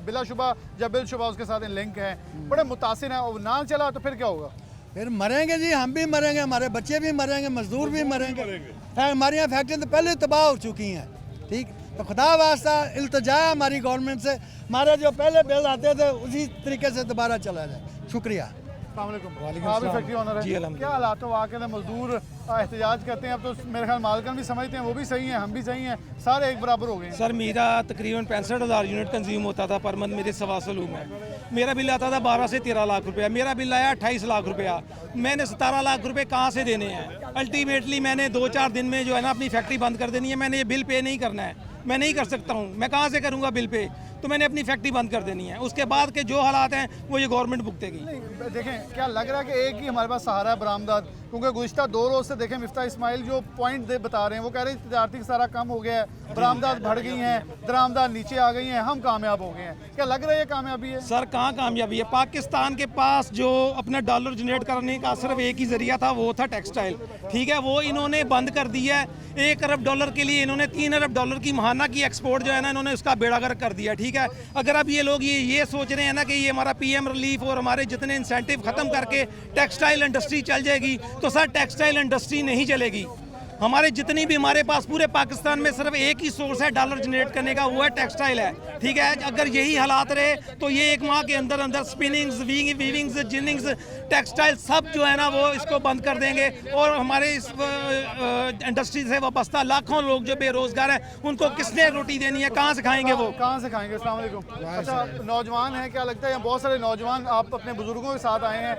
बिलाशुबा जब बिलशुबा उसके साथ लिंक है, बड़े मुतासिर हैं, और ना चला तो फिर क्या होगा? फिर मरेंगे जी, हम भी मरेंगे, हमारे बच्चे भी मरेंगे, मजदूर भी मरेंगे। हमारी यहाँ फैक्ट्रियाँ तो पहले तबाह हो चुकी हैं। ठीक, तो खुदा वास्ता इल्तिजा है हमारी गवर्नमेंट से, हमारे जो पहले बिल आते थे उसी तरीके से दोबारा चला जाए। शुक्रिया। फैक्ट्री ऑनर है, क्या हालात है वहाँ के? मजदूर एहतजाज करते हैं, अब तो मेरे ख्याल मालकन भी समझते हैं वो भी सही हैं, हम भी सही हैं, सारे एक बराबर हो गए हैं। सर मेरा तकरीबन 65,000 यूनिट कंज्यूम होता था पर मंथ मेरे सवासलूम में। मेरा बिल आता था 12 से 13 लाख रुपया, मेरा बिल आया 28 लाख रुपया। मैंने 17 लाख रुपए कहाँ से देने हैं? अल्टीमेटली मैंने 2-4 दिन में जो है ना अपनी फैक्ट्री बंद कर देनी है। मैंने ये बिल पे नहीं करना है, मैं नहीं कर सकता हूँ, मैं कहाँ से करूँगा बिल पे? तो मैंने अपनी फैक्ट्री बंद कर देनी है। उसके बाद के जो हालात हैं वो ये गवर्नमेंट भुगतेगी। देखें, क्या लग रहा है कि एक ही हमारे पास सहारा है बरामदात, क्योंकि गुज़िश्ता 2 रोज़ से देखें मिफ्ता इस्माइल जो पॉइंट बता रहे हैं वो कह रहे हैं तजारती सारा कम हो गया है, बरामदात बढ़ गई हैं, दरामदात नीचे आ गई हैं, हम कामयाब हो गए हैं। क्या लग रहा है ये कामयाबी है? सर कहाँ कामयाबी है? पाकिस्तान के पास जो अपना डॉलर जनरेट करने का सिर्फ एक ही जरिया था, वो था टेक्सटाइल। ठीक है, वो इन्होंने बंद कर दिया है। 1 अरब डॉलर के लिए इन्होंने 3 अरब डॉलर की महाना की एक्सपोर्ट जो है ना इन्होंने उसका बेड़ागर्क कर दिया। ठीक है, अगर अब ये लोग ये सोच रहे हैं ना कि ये हमारा पीएम रिलीफ और हमारे जितने इंसेंटिव खत्म करके टेक्सटाइल इंडस्ट्री चल जाएगी, तो सर टेक्सटाइल इंडस्ट्री नहीं चलेगी। हमारे जितनी भी हमारे पास पूरे पाकिस्तान में सिर्फ एक ही सोर्स है डॉलर जनरेट करने का, वो है टेक्सटाइल है। ठीक है, अगर यही हालात रहे तो ये 1 माह के अंदर अंदर स्पिनिंग्स, वीविंग्स, जिनिंग्स, टेक्सटाइल सब जो है ना वो इसको बंद कर देंगे और हमारे इस इंडस्ट्री से वाबस्ता लाखों लोग जो बेरोजगार हैं उनको किसने रोटी देनी है? कहाँ से खाएंगे वो? कहाँ से खाएंगे? अस्सलाम वालेकुम। अच्छा, नौजवान हैं, क्या लगता है यहाँ बहुत सारे नौजवान आप अपने बुजुर्गों के साथ आए हैं,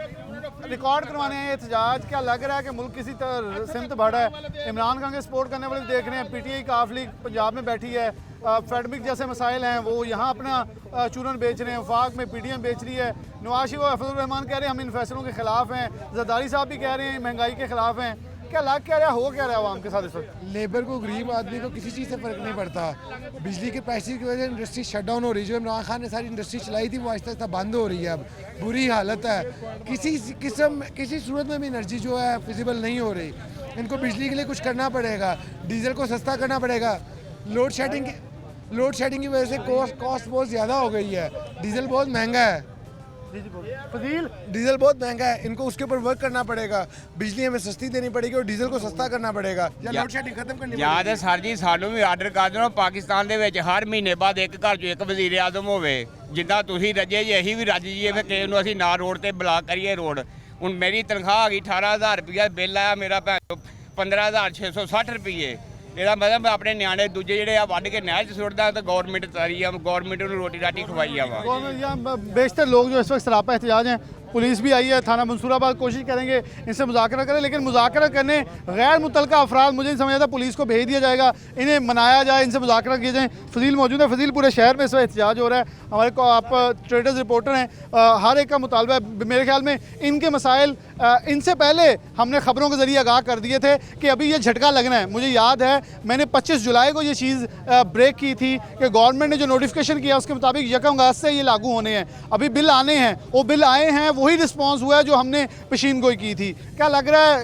रिकॉर्ड करवाने हैं एहतजाज, क्या लग रहा है कि मुल्क किसी तरह सिमत बढ़ा है? इमरान खान के सपोर्ट करने वाले देख रहे हैं, पीटीआई काफ लीग पंजाब में बैठी है, फेडमिक जैसे मसाइल हैं वो यहाँ अपना चूरन बेच रहे हैं, वफाक में पीडीएम बेच रही है, नवाज शरीफ और फजल रहमान कह रहे हैं हम इन फैसलों के खिलाफ हैं, जरदारी साहब भी कह रहे हैं महंगाई के खिलाफ हैं। क्या लग क्या रहा है, हो क्या रहा है आवाम के साथ इस वक्त? लेबर को, गरीब आदमी को किसी चीज़ से फ़र्क नहीं पड़ता। बिजली के पैसे की वजह से इंडस्ट्री शट डाउन हो रही है। जो इमरान खान ने सारी इंडस्ट्री चलाई थी वो आहिस्ता आहिस्ता बंद हो रही है। अब बुरी हालत है, किसी सूरत में भी एनर्जी जो है फिजिबल नहीं हो रही। इनको बिजली के लिए कुछ करना पड़ेगा, डीजल को सस्ता करना पड़ेगा। लोड शेडिंग की वजह से कॉस्ट बहुत ज़्यादा हो गई है, डीजल बहुत महंगा है। डीजल बहुत महंगा है, इनको उसके ऊपर वर्क करना पड़ेगा। बिजली हमें सस्ती देनी पड़ेगी और डीजल को सस्ता करना पड़ेगा, या लोड शेडिंग खत्म करनी याद है सर जी, ਸਾਨੂੰ ਵੀ ਆਰਡਰ ਕਰ ਦੇਣਾ ਪਾਕਿਸਤਾਨ ਦੇ ਵਿੱਚ ਹਰ ਮਹੀਨੇ ਬਾਅਦ ਇੱਕ ਘਰ 'ਚ ਇੱਕ ਵਜ਼ੀਰ ਆਜ਼ਮ ਹੋਵੇ। ਜਿੱਦਾਂ ਤੁਸੀਂ ਰੱਜੇ ਜੀ ਅਸੀਂ ਵੀ ਰੱਜ ਜੀਏ, ਫਿਰ ਕਿਸੇ ਨੂੰ ਅਸੀਂ ਨਾ ਰੋਡ ਤੇ ਬਲਾਕ ਕਰੀਏ ਰੋਡ। ਹੁਣ ਮੇਰੀ ਤਨਖਾਹ ਆ ਗਈ 18,000 ਰੁਪਇਆ, ਬਿੱਲ ਆਇਆ ਮੇਰਾ 15,660 ਰੁਪਏ। ਇਹਦਾ ਮਤਲਬ ਮੈਂ ਆਪਣੇ ਨਿਆਣੇ ਦੂਜੇ ਜਿਹੜੇ ਆ ਵੱਢ ਕੇ ਨਹਿਰ 'ਚ ਸੁੱਟਦਾ ਤਾਂ ਗਵਰਨमेंट ਤਾਰੀ ਆ, गवर्नमेंट ਨੂੰ रोटी राटी खवाई आ। बेशतर लोग जो इस वक्त सरापा एहतजाज हैं, पुलिस भी आई है, थाना मंसूराबाद कोशिश करेंगे इनसे मुज़ाकरा करें, लेकिन मुज़ाकरा करने गैर मुतलका अफराद मुझे नहीं समझ आता पुलिस को भेज दिया जाएगा, इन्हें मनाया जाए, इनसे मुज़ाकरा किए जाए। फजील मौजूद है। फजील, पूरे शहर में इस वक्त एहतजाज हो रहा है, हमारे को आप ट्रेडर्स रिपोर्टर हैं, हर एक का मुतालबा है। मेरे ख्याल में इनके मसाइल इनसे पहले हमने ख़बरों के ज़रिए आगाह कर दिए थे कि अभी ये झटका लगना है। मुझे याद है मैंने 25 जुलाई को ये चीज़ ब्रेक की थी कि गवर्नमेंट ने जो नोटिफिकेशन किया उसके मुताबिक 1 अगस्त से ये लागू होने हैं। अभी बिल आने हैं, वो बिल आए हैं, वही रिस्पॉन्स हुआ है जो हमने पेशीन गोई की थी। क्या लग रहा है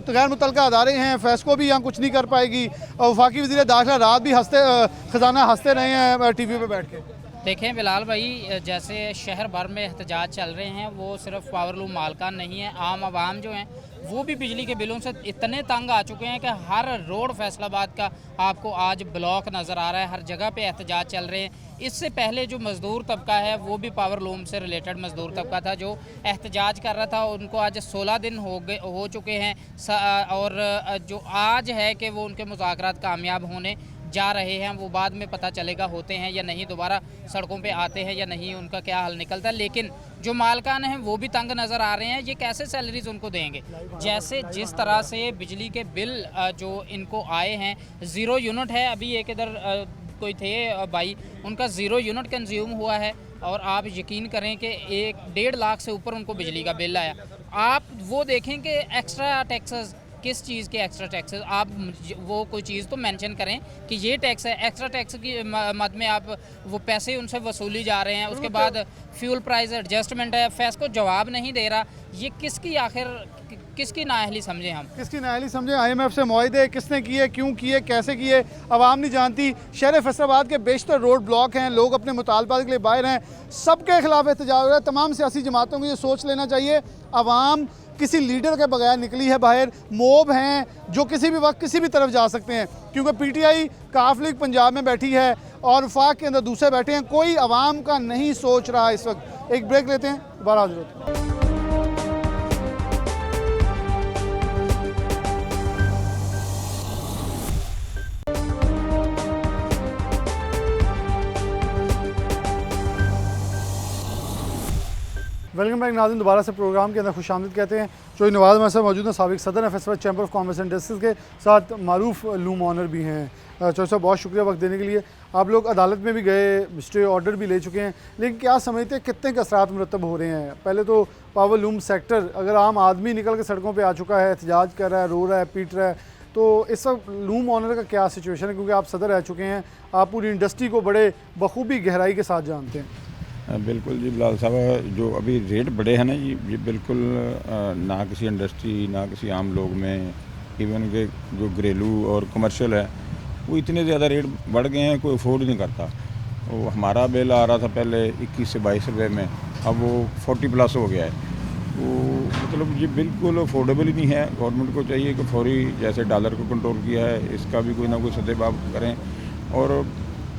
गैर मुतलका अदारे हैं, फैसको भी यहाँ कुछ नहीं कर पाएगी? वफाकी वज़ीर दाखिला रात भी ख़जाना हंसते रहे हैं टीवी पे बैठ के। देखें बिलाल भाई, जैसे शहर भर में एहतजाज चल रहे हैं, वो सिर्फ पावरलूम मालकान नहीं है, आम आवाम जो हैं वो भी बिजली के बिलों से इतने तंग आ चुके हैं कि हर रोड फैसलाबाद का आपको आज ब्लॉक नज़र आ रहा है, हर जगह पे एहतजाज चल रहे हैं। इससे पहले जो मज़दूर तबका है वो भी पावरलूम से रिलेटेड मज़दूर तबका था जो एहतजाज कर रहा था, उनको आज 16 दिन हो चुके हैं और जो आज है कि वो उनके मुज़ाकरात कामयाब होने जा रहे हैं, वो बाद में पता चलेगा होते हैं या नहीं, दोबारा सड़कों पे आते हैं या नहीं, उनका क्या हल निकलता है। लेकिन जो मालकान हैं वो भी तंग नज़र आ रहे हैं, ये कैसे सैलरीज उनको देंगे। जैसे जिस तरह से बिजली के बिल जो इनको आए हैं, ज़ीरो यूनिट है, अभी एक इधर कोई थे भाई, उनका ज़ीरो यूनिट कंज्यूम हुआ है और आप यकीन करें कि 1-1.5 लाख से ऊपर उनको बिजली का बिल आया। आप वो देखें कि एक्स्ट्रा टैक्सेस, किस चीज़ के एक्स्ट्रा टैक्सेस, आप वो कोई चीज़ तो मेंशन करें कि ये टैक्स है। एक्स्ट्रा टैक्स की मद में आप वो पैसे उनसे वसूली जा रहे हैं, उसके बाद फ्यूल प्राइस एडजस्टमेंट है, फैस को जवाब नहीं दे रहा। ये किसकी आखिर किसकी नाअहली समझे, हम किसकी नाअहली समझे। IMF से मुआहदे किसने किए, क्यों किए, कैसे किए, आवाम नहीं जानती। शहर फैसलाबाद के बेशतर रोड ब्लॉक हैं, लोग अपने मुतालबात के लिए बाहर हैं, सबके खिलाफ एहतजाज हो रहा है। तमाम सियासी जमातों को ये सोच लेना चाहिए, आवाम किसी लीडर के बगैर निकली है बाहर, मोब हैं जो किसी भी वक्त किसी भी तरफ जा सकते हैं, क्योंकि PTI काफ लीग पंजाब में बैठी है और वफाक के अंदर दूसरे बैठे हैं, कोई आवाम का नहीं सोच रहा इस वक्त। एक ब्रेक लेते हैं, दोबारा हाजिर होते हैं। वेलकम बैक नाज़रीन, दोबारा से प्रोग्राम के अंदर खुशामदीद कहते हैं। चोई नवाज़ हमारे साथ मौजूद हैं, साबिक सदर FS chamber of commerce and industries के साथ मारूफ लूम ऑनर भी हैं। चोई साहब, बहुत शुक्रिया वक्त देने के लिए। आप लोग अदालत में भी गए, स्टे ऑर्डर भी ले चुके हैं, लेकिन क्या समझते हैं कितने कसरात मुरतब हो रहे हैं? पहले तो पावर लूम सेक्टर, अगर आम आदमी निकल के सड़कों पर आ चुका है, एहतजाज कर रहा है, रो रहा है, पीट रहा है, तो इस वक्त लूम ऑनर का क्या सिचुएशन है? क्योंकि आप सदर रह चुके हैं, आप पूरी इंडस्ट्री को बड़े बखूबी गहराई के साथ जानते हैं। बिल्कुल जी बिलाल साहब, जो अभी रेट बढ़े हैं ना जी, ये बिल्कुल ना किसी इंडस्ट्री ना किसी आम लोग में, इवन के जो घरेलू और कमर्शियल है वो इतने ज़्यादा रेट बढ़ गए हैं, कोई अफोर्ड नहीं करता। वो हमारा बिल आ रहा था पहले 21 से 22 रुपये में, अब वो 40+ हो गया है। तो मतलब ये बिल्कुल अफोर्डेबल ही नहीं है। गवर्नमेंट को चाहिए कि फौरी, जैसे डॉलर को कंट्रोल किया है, इसका भी कोई ना कोई सद्देबाब करें और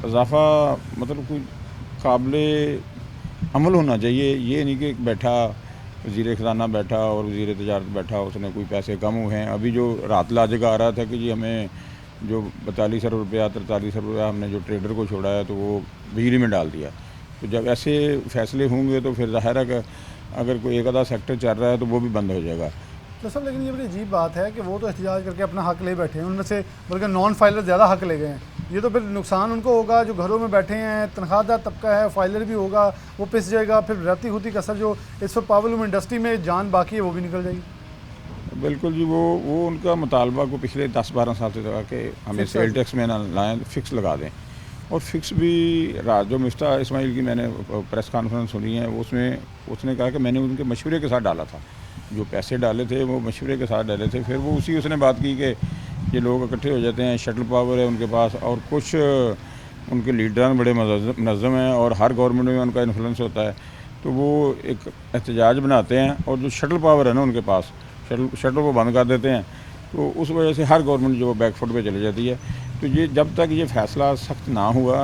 इजाफा मतलब कोई काबिले अमल होना चाहिए। ये नहीं कि बैठा वज़ीर ख़ज़ाना बैठा और वज़ीर तजारत बैठा, उसने कोई पैसे कम हुए हैं। अभी जो रात लाजे का आ रहा था कि जी हमें जो 42 अरब रुपया 43 अरब रुपया हमने जो ट्रेडर को छोड़ा है तो वो बिजली में डाल दिया। तो जब ऐसे फैसले होंगे तो फिर ज़ाहिर है कि अगर कोई एक आधा सेक्टर चल रहा है तो वो भी बंद हो जाएगा। तो सब, लेकिन ये बड़ी अजीब बात है कि वो तो एहतजाज करके अपना हक ले बैठे हैं, उनमें से बल्कि नॉन फाइलर ज़्यादा हक ले गए हैं। ये तो फिर नुकसान उनको होगा जो घरों में बैठे हैं, तनख्वाहदार तबका है, फाइलर भी होगा, वो पिस जाएगा, फिर रहती होती कसर जो इस वक्त पावर लूम इंडस्ट्री में जान बाकी है वो भी निकल जाएगी। बिल्कुल जी, वो उनका मुतालबा को पिछले 10-12 साल से था कि हमें सेल टैक्स में ना लाएँ, फिक्स लगा दें। और फिक्स भी रात जो मिफ्ता इस्माइल की मैंने प्रेस कॉन्फ्रेंस सुनी है, उसमें उसने कहा कि मैंने उनके मशवरे के साथ डाला था, जो पैसे डाले थे वो मशवरे के साथ डाले थे। फिर वो उसने बात की कि ये लोग इकट्ठे हो जाते हैं, शटल पावर है उनके पास और कुछ उनके लीडरान बड़े मुनज़्ज़म हैं और हर गवर्नमेंट में उनका इन्फ्लुएंस होता है, तो वो एक एहतजाज बनाते हैं और जो शटल पावर है ना उनके पास, शटल को बंद कर देते हैं। तो उस वजह से हर गवर्नमेंट जो बैकफुट पे चली जाती है। तो ये जब तक ये फैसला सख्त ना हुआ,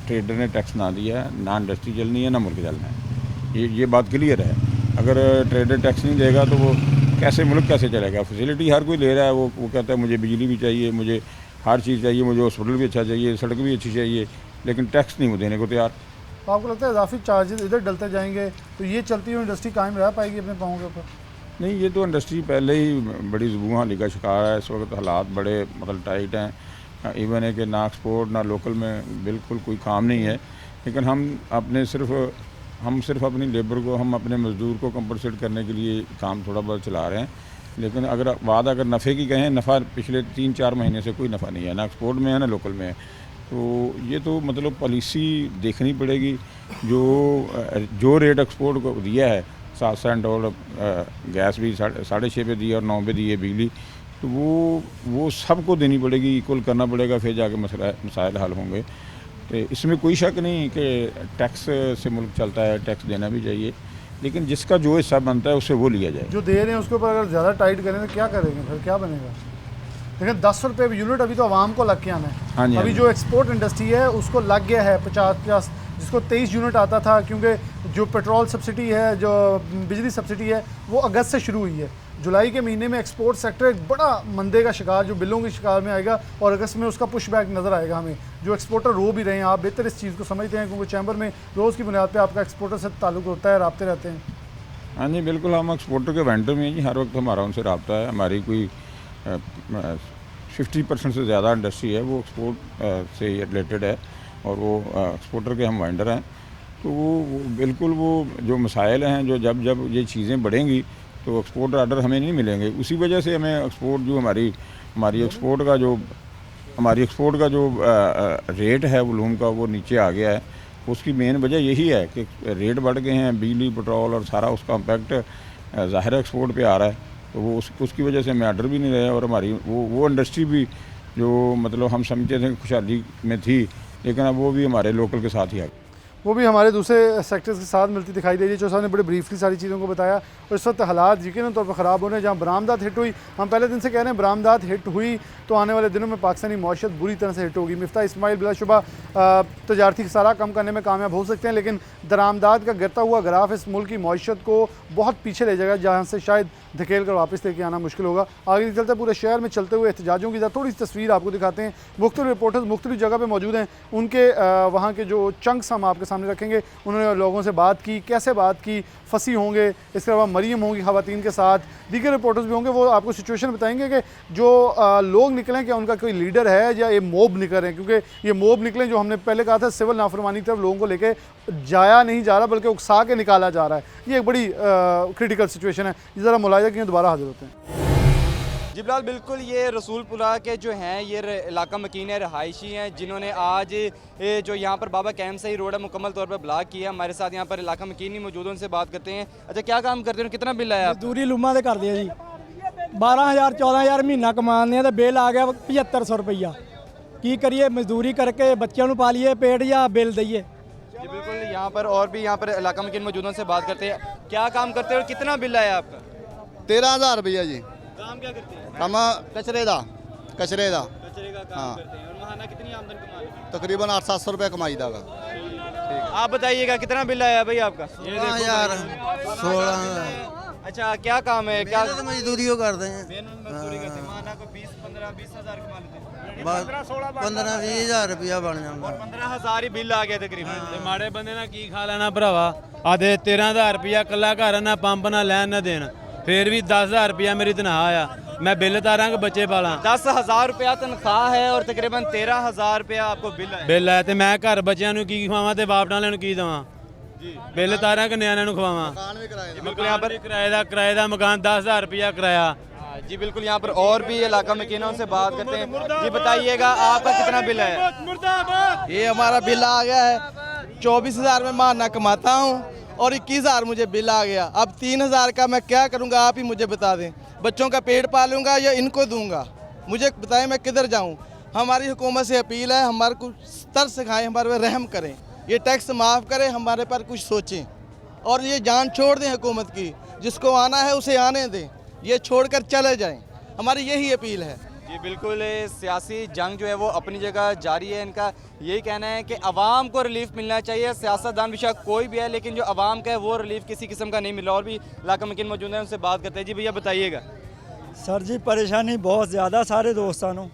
ट्रेडर ने टैक्स ना दिया, ना इंडस्ट्री चलनी है ना मुल्क चलना है, ये बात क्लियर है। अगर ट्रेडर टैक्स नहीं देगा तो वो कैसे मुल्क कैसे चलेगा? फैसिलिटी हर कोई ले रहा है, वो कहता है मुझे बिजली भी चाहिए, मुझे हर चीज़ चाहिए, मुझे हॉस्पिटल भी अच्छा चाहिए, सड़क भी अच्छी चाहिए, लेकिन टैक्स नहीं वो देने को तैयार। तो आपको लगता है इजाफी चार्जेस इधर डलते जाएंगे तो ये चलती हुई इंडस्ट्री कायम रह पाएगी अपने पाँव के ऊपर? नहीं, ये तो इंडस्ट्री पहले ही बड़ी ज़बूहा हाली का शिकार है। इस वक्त हालात बड़े मतलब टाइट हैं, इवन है कि ना एक्सपोर्ट ना लोकल में बिल्कुल कोई काम नहीं है। लेकिन हम सिर्फ अपनी लेबर को, हम अपने मज़दूर को कंपनसेट करने के लिए काम थोड़ा बहुत चला रहे हैं। लेकिन अगर नफ़े की कहें, नफ़ा पिछले 3-4 महीने से कोई नफ़ा नहीं है, ना एक्सपोर्ट में है ना लोकल में है। तो ये तो मतलब पॉलिसी देखनी पड़ेगी। जो रेट एक्सपोर्ट को दिया है 7 सेंट और गैस भी 6.5 पे दी और 9 पे दी है बिजली, तो वो सबको देनी पड़ेगी, इक्वल करना पड़ेगा, फिर जाके मसाइल हल होंगे। तो इसमें कोई शक नहीं कि टैक्स से मुल्क चलता है, टैक्स देना भी चाहिए, लेकिन जिसका जो हिस्सा बनता है उससे वो लिया जाए। जो दे रहे हैं उसके ऊपर अगर ज़्यादा टाइट करें तो क्या करेंगे, फिर क्या बनेगा? लेकिन 10 रुपये यूनिट अभी तो आवाम को लग के आना है। हाँ जी, अभी जो एक्सपोर्ट इंडस्ट्री है उसको लग गया है 50, जिसको 23 यूनिट आता था, क्योंकि जो पेट्रोल सब्सिडी है, जो बिजली सब्सिडी है, वो अगस्त से शुरू हुई है। जुलाई के महीने में एक्सपोर्ट सेक्टर एक बड़ा मंदे का शिकार, जो बिलों के शिकार में आएगा, और अगस्त में उसका पुश बैक नज़र आएगा हमें। जो एक्सपोर्टर रो भी रहे हैं, आप बेहतर इस चीज़ को समझते हैं, क्योंकि चैम्बर में रोज़ की बुनियाद पर आपका एक्सपोर्टर से ताल्लुक होता है, रबते रहते हैं। हाँ जी बिल्कुल, हम एक्सपोर्टर के वेंडर में जी, हर वक्त हमारा उनसे रब्ता है। हमारी कोई 50% से ज़्यादा इंडस्ट्री है वो एक्सपोर्ट से रिलेटेड है, और वो एक्सपोर्टर के हम वेंडर हैं। तो वो बिल्कुल वो जो मसाइल हैं, जो जब ये चीज़ें बढ़ेंगी तो एक्सपोर्ट ऑर्डर हमें नहीं मिलेंगे। उसी वजह से हमें एक्सपोर्ट जो हमारी एक्सपोर्ट का जो रेट है वॉल्यूम का, वो नीचे आ गया है। उसकी मेन वजह यही है कि रेट बढ़ गए हैं, बिजली, पेट्रोल और सारा उसका इम्पैक्ट ज़ाहिर एक्सपोर्ट पे आ रहा है। तो वो उसकी वजह से हमें ऑर्डर भी नहीं रहे, और हमारी वो इंडस्ट्री भी जो मतलब हम समझते थे खुशहाली में थी, लेकिन अब वो भी हमारे लोकल के साथ ही आ गई। वो भी हमारे दूसरे सेक्टर्स के साथ मिलती दिखाई दे रही है। जो साहब ने बड़े ब्रीफली सारी चीज़ों को बताया, और इस वक्त हालात यकीनन तौर पर ख़राब हो रहे हैं। जहाँ बरामदात हिट हुई, हम पहले दिन से कह रहे हैं बरामदात हिट हुई तो आने वाले दिनों में पाकिस्तानी मौशत बुरी तरह से हिट होगी। मिफ्ता इस्माइल बिलाशुबा तजारती खसारा कम करने में कामयाब हो सकते हैं, लेकिन दरामदात का गिरता हुआ ग्राफ इस मुल्क की मौशत को बहुत पीछे ले जाएगा, जहाँ से शायद धकेल कर वापस लेके आना मुश्किल होगा। आगे चलते पूरे शहर में चलते हुए एहतजाजों की थोड़ी सी तस्वीर आपको दिखाते हैं। मुख्तलिफ रिपोर्टर्स मुख्तलिफ जगह पे मौजूद हैं, उनके वहाँ के जो चंक्स हम आपके सामने रखेंगे। उन्होंने लोगों से बात की, कैसे बात की, फंसी होंगे, इसके अलावा मरियम होंगी ख़वातीन के साथ, दीगर रिपोर्टर्स भी होंगे। वो आपको सिचुएशन बताएंगे कि जो लोग निकलें, क्या उनका कोई लीडर है या ये मोब निकल रहे हैं, क्योंकि ये मोब निकले जो हमने पहले कहा था सिविल नाफरमानी की तरफ लोगों को लेके जाया नहीं जा रहा, बल्कि उकसा के निकाला जा रहा है। ये एक बड़ी क्रिटिकल सिचुएशन है। ज़रा मुलाहिजा किए, दोबारा हाजिर होते हैं। जी बिलाल, बिल्कुल ये रसूलपुरा के जो हैं ये इलाका मकीन है, रहायशी हैं, जिन्होंने आज जो यहाँ पर बाबा कैंप से ही रोड है मुकम्मल तौर पर ब्लॉक किया। हमारे साथ यहाँ पर इलाका मकीन ही मौजूद है, उनसे बात करते हैं। अच्छा, क्या काम करते हैं, कितना बिल आया? मजदूरी लुमा दे कर दिया जी, 12,000 14,000 महीना कमाने तो बिल आ गया 7500 रुपया। की करिए, मजदूरी करके बच्चों को पालिए पेट या बिल दइए। जी बिल्कुल, यहाँ पर और भी यहाँ पर इलाका मकीन मौजूद है, उनसे बात करते हैं। क्या काम करते हैं और कितना बिल आया आपका? 13,000 रुपया जी। काम क्या करते हैं? हम कचरे का काम करते हैं। और महाना कितनी आमदन कमा लेते हैं? तकरीबन 800-700 रुपया कमाई दा। आप बताइएगा कितना बिल आया भाई आपका? 16,000। अच्छा, क्या काम है? क्या मजदूरी करते हैं? मजदूरी करते हैं। महाना को 20-15-20,000 कमा लेते हैं। 15-20,000 रुपया बन जाता। 15,000 ही बिल आ गया तकरीबन। माड़े बंदे ना की खा लेना भरावा, आधे 13,000 रुपया कला घर ना पंप ना लैन ना देना, फिर भी 10,000 रुपया मेरी तनख्वाह आया, मैं बिल तारा के बच्चे पाला। 10,000 रुपया तनख्वाह है और तकरीबन 13,000 रुपया आपको बिल है। तो मैं घर बच्चों को की खवावां ते बाप डाले की देवां? बिल तारा के न्याणिਆਂ ਨੂੰ खवावां? बिल्कुल, यहाँ पर किराए का मकान 10,000 रुपया किराया। जी बिल्कुल, यहाँ पर और भी इलाका में किन से बात करते हैं। जी बताइएगा आपका कितना बिल है? ये हमारा बिल आ गया है 24,000 में महीना कमाता हूँ और 21,000 मुझे बिल आ गया। अब 3,000 का मैं क्या करूँगा, आप ही मुझे बता दें। बच्चों का पेट पालूंगा या इनको दूंगा, मुझे बताएं मैं किधर जाऊँ। हमारी हुकूमत से अपील है, हमारे को तरस सिखाएं, हमारे पर रहम करें, ये टैक्स माफ़ करें, हमारे पर कुछ सोचें और ये जान छोड़ दें हुकूमत की। जिसको आना है उसे आने दें, ये छोड़कर चले जाएं, हमारी यही अपील है। जी बिल्कुल, सियासी जंग जो है वो अपनी जगह जारी है। इनका यही कहना है कि अवाम को रिलीफ मिलना चाहिए। सियासतदान भी शायद कोई भी है, लेकिन जो अवाम का है वो रिलीफ किसी किस्म का नहीं मिला। और भी इलाका मकीन मौजूद है, उनसे बात करते हैं। जी भैया बताइएगा। सर जी, परेशानी बहुत ज़्यादा सारे दोस्तों ਨੂੰ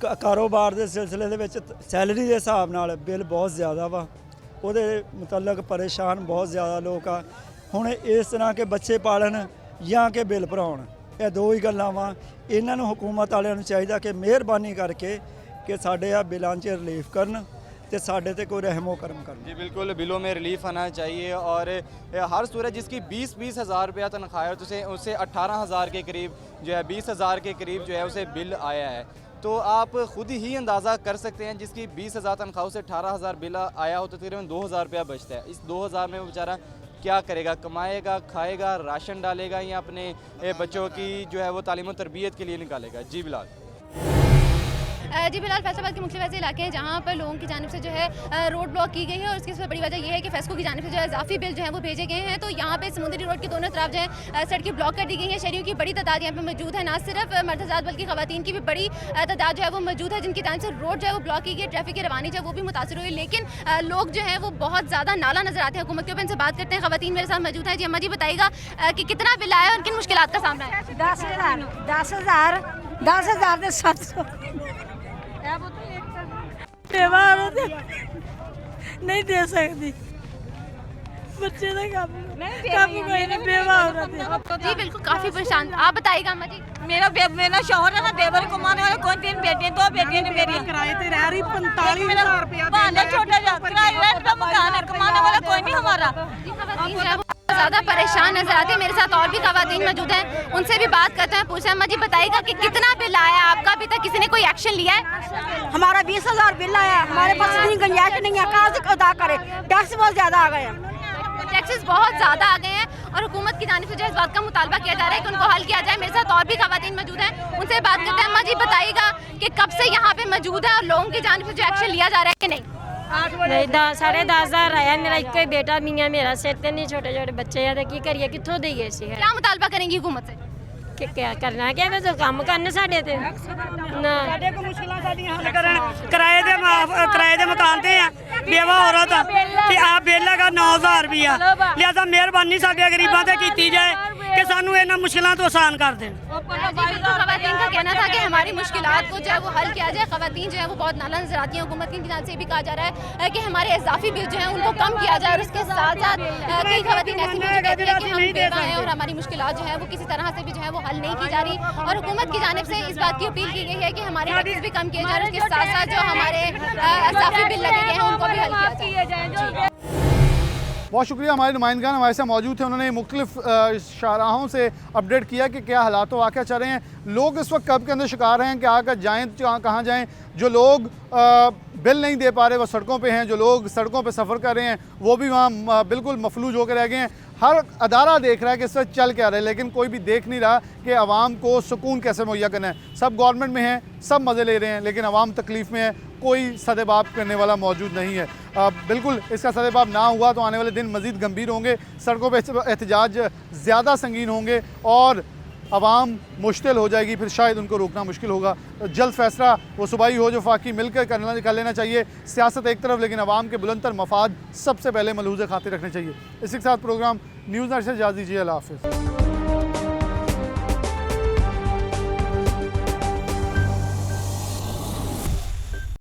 ਕਾਰੋਬਾਰ ਦੇ ਸਿਲਸਿਲੇ ਦੇ ਵਿੱਚ ਸੈਲਰੀ ਦੇ ਹਿਸਾਬ ਨਾਲ ਬਿੱਲ ਬਹੁਤ ਜ਼ਿਆਦਾ ਵਾ, ਉਹਦੇ ਮੁਤਲਕ ਪਰੇਸ਼ਾਨ ਬਹੁਤ ਜ਼ਿਆਦਾ ਲੋਕ ਆ। ਹੁਣ ਇਸ ਤਰ੍ਹਾਂ ਕਿ ਬੱਚੇ ਪਾਲਣ ਜਾਂ ਕਿ ਬਿੱਲ ਭਰਾਉਣ, ਇਹ ਦੋ ਹੀ ਗੱਲਾਂ ਵਾ। ਇਹਨਾਂ ਨੂੰ हुकूमत ਵਾਲਿਆਂ ਨੂੰ ਚਾਹੀਦਾ ਕਿ ਮਿਹਰਬਾਨੀ ਕਰਕੇ ਕਿ ਸਾਡੇ ਆ ਬਿੱਲਾਂ 'ਚ ਰਿਲੀਫ ਕਰਨ ਤੇ ਸਾਡੇ ਤੇ कोई रहमो करम करना। जी बिल्कुल, बिलों में रिलीफ आना चाहिए। और हर सूरत जिसकी 20-20 हज़ार रुपया तनख्वाह है तो उसे 18,000 के करीब जो है 20,000 के करीब जो है उसे बिल आया है। तो आप ख़ुद ही अंदाज़ा कर सकते हैं, जिसकी 20,000 तनख्वाह से 18,000 बिल आया हो तो तकरीबन 2,000 रुपया बचता है। इस 2,000 में वो बेचारा क्या करेगा? कमाएगा, खाएगा, राशन डालेगा या अपने बच्चों की जो है वो तालीम और तरबियत के लिए निकालेगा? जी बिलाल। जी बिलाल, फैसलाबाद के मुख्तलिफ ऐसे इलाके हैं जहाँ पर लोगों की जानिब से जो है रोड ब्लॉक की गई है और इसकी सबसे बड़ी वजह यह है कि फेस्को की जानिब से जो है इजाफी बिल जो है वो भेजे गए हैं। तो यहाँ पे समुद्री रोड के दोनों तरफ जो है सड़कें ब्लॉक कर दी गई हैं। शहरियों की बड़ी तादाद यहाँ पे मौजूद है, ना सिर्फ मर्द हज़रात बल्कि ख़वातीन की भी बड़ी तादाद जो है वो मौजूद है, जिनकी जानिब से रोड जो है वो ब्लॉक की गई, ट्रैफिक की रवानी जो है वो भी मुतासर हुई। लेकिन लोग जो है वो बहुत ज़्यादा नाला नजर आते हैं हुकूमत के ऊपर। इनसे बात करते हैं, ख़वातीन मेरे साथ मौजूद है। जी अम्मा जी बताइएगा कि कितना बिल आया और किन मुश्किलात का सामना है? 10,000 ਦੇ 700 नहीं दे सकती, बच्चे का काफी बेवा हो रहा था। जी बिल्कुल, काफ़ी परेशान। आप बताइएगा अम्मा जी। मेरा शौहर है ना, देवर कमाने वाले, कौन 3 बेटियां, 2 बेटियां ने मेरी किराए पे रह रही, 45,000 रुपया छोटा जा किराए रेंट का मकान है, कमाने वाला कोई नहीं हमारा। ज़्यादा परेशान नजर आते हैं। मेरे साथ और भी ख़वातीन मौजूद हैं, उनसे भी बात करते हैं। पूछे अम्मा जी बताइएगा कि कितना बिल आया आपका, अभी तक किसी ने कोई एक्शन लिया है? हमारा 20,000 बिल आया, हमारे पास इतनी गुंजाइश नहीं है, कहाँ से अदा करें, टैक्स बहुत ज़्यादा आ गए हैं। टैक्सेस बहुत ज़्यादा आ गए हैं और हुकूमत की जानिब से जो इस बात का मुतालबा किया जा रहा है कि उनको हल किया जाए। मेरे साथ और भी ख़वातीन मौजूद हैं, उनसे बात करते हैं। अम्मा जी बताइएगा कि कब से यहाँ पे मौजूद है और लोगों की जानिब से जो एक्शन लिया जा रहा है कि नहीं? नहीं 10,500 आया, मेरा एक ही बेटा नहीं है, मेरा सिर ते नहीं, छोटे छोटे बच्चे हैं, की करिए, कितों दईए? क्या मुतालबा करेंगी हुकूमत से? कि क्या करना है, क्या तो काम करने साढ़े ते ना किराए दे मकान ते हैं, बेवा औरत ते आप बिल लगा 9,000 रुपया, लिहाजा मेहरबानी साडे गरीबां ते कीती जाए कि सानू इन्हां मुश्किलां तो आसान कर दें। ख़वातीन का कहना था कि हमारी मुश्किलात को जो है वो हल किया जाए। ख़वातीन जो है वो बहुत नाला नजर आती हैं। हुकूमत की जानिब से भी कहा जा रहा है कि हमारे इजाफी बिल जो है उनको कम किया जाए और उसके साथ साथ कई ख़वातीन ऐसी भी कहती है कि हम बेवा हैं और हमारी मुश्किलात जो है वो किसी तरह से भी जो है वो हल नहीं की जा रही। और हुकूमत की जानिब से इस बात की अपील की गई है कि हमारे टैक्सेस भी कम किए जाए और उसके साथ साथ जो हमारे इजाफी बिल लगे गए हैं उनको भी हल किया जाए। बहुत शुक्रिया। हमारे नुमाइंदगान हमारे साथ मौजूद थे, उन्होंने मुख्तलिफ शाहराहों से अपडेट किया कि क्या हालात वाक़या चल रहे हैं, लोग इस वक्त कब के अंदर शिकार हैं कि आकर जाएँ कहाँ जाएँ। जो लोग बिल नहीं दे पा रहे वो सड़कों पे हैं, जो लोग सड़कों पे सफ़र कर रहे हैं वो भी वहाँ बिल्कुल मफलूज होकर रह गए हैं। हर अदारा देख रहा है कि इस वक्त चल क्या रहा है, लेकिन कोई भी देख नहीं रहा कि आवाम को सुकून कैसे मुहैया करना है। सब गवर्नमेंट में हैं, सब मज़े ले रहे हैं, लेकिन आवाम तकलीफ़ में है, कोई सदेबाब करने वाला मौजूद नहीं है। बिल्कुल इसका सदेबाब ना हुआ तो आने वाले दिन मज़ीद गंभीर होंगे, सड़कों पर एहतजाज ज़्यादा संगीन होंगे और आवाम मुश्किल हो जाएगी, फिर शायद उनको रोकना मुश्किल होगा। जल्द फैसला वो सूबाई हो जो फाकी मिलकर कर लेना चाहिए। सियासत एक तरफ, लेकिन आवाम के बुलंदतर मफाद सबसे पहले मलहूज़ खातिर रखने चाहिए। इसी के साथ प्रोग्राम न्यूज़ नशर इजाज़त दीजिए। अल्लाह हाफ़िज़।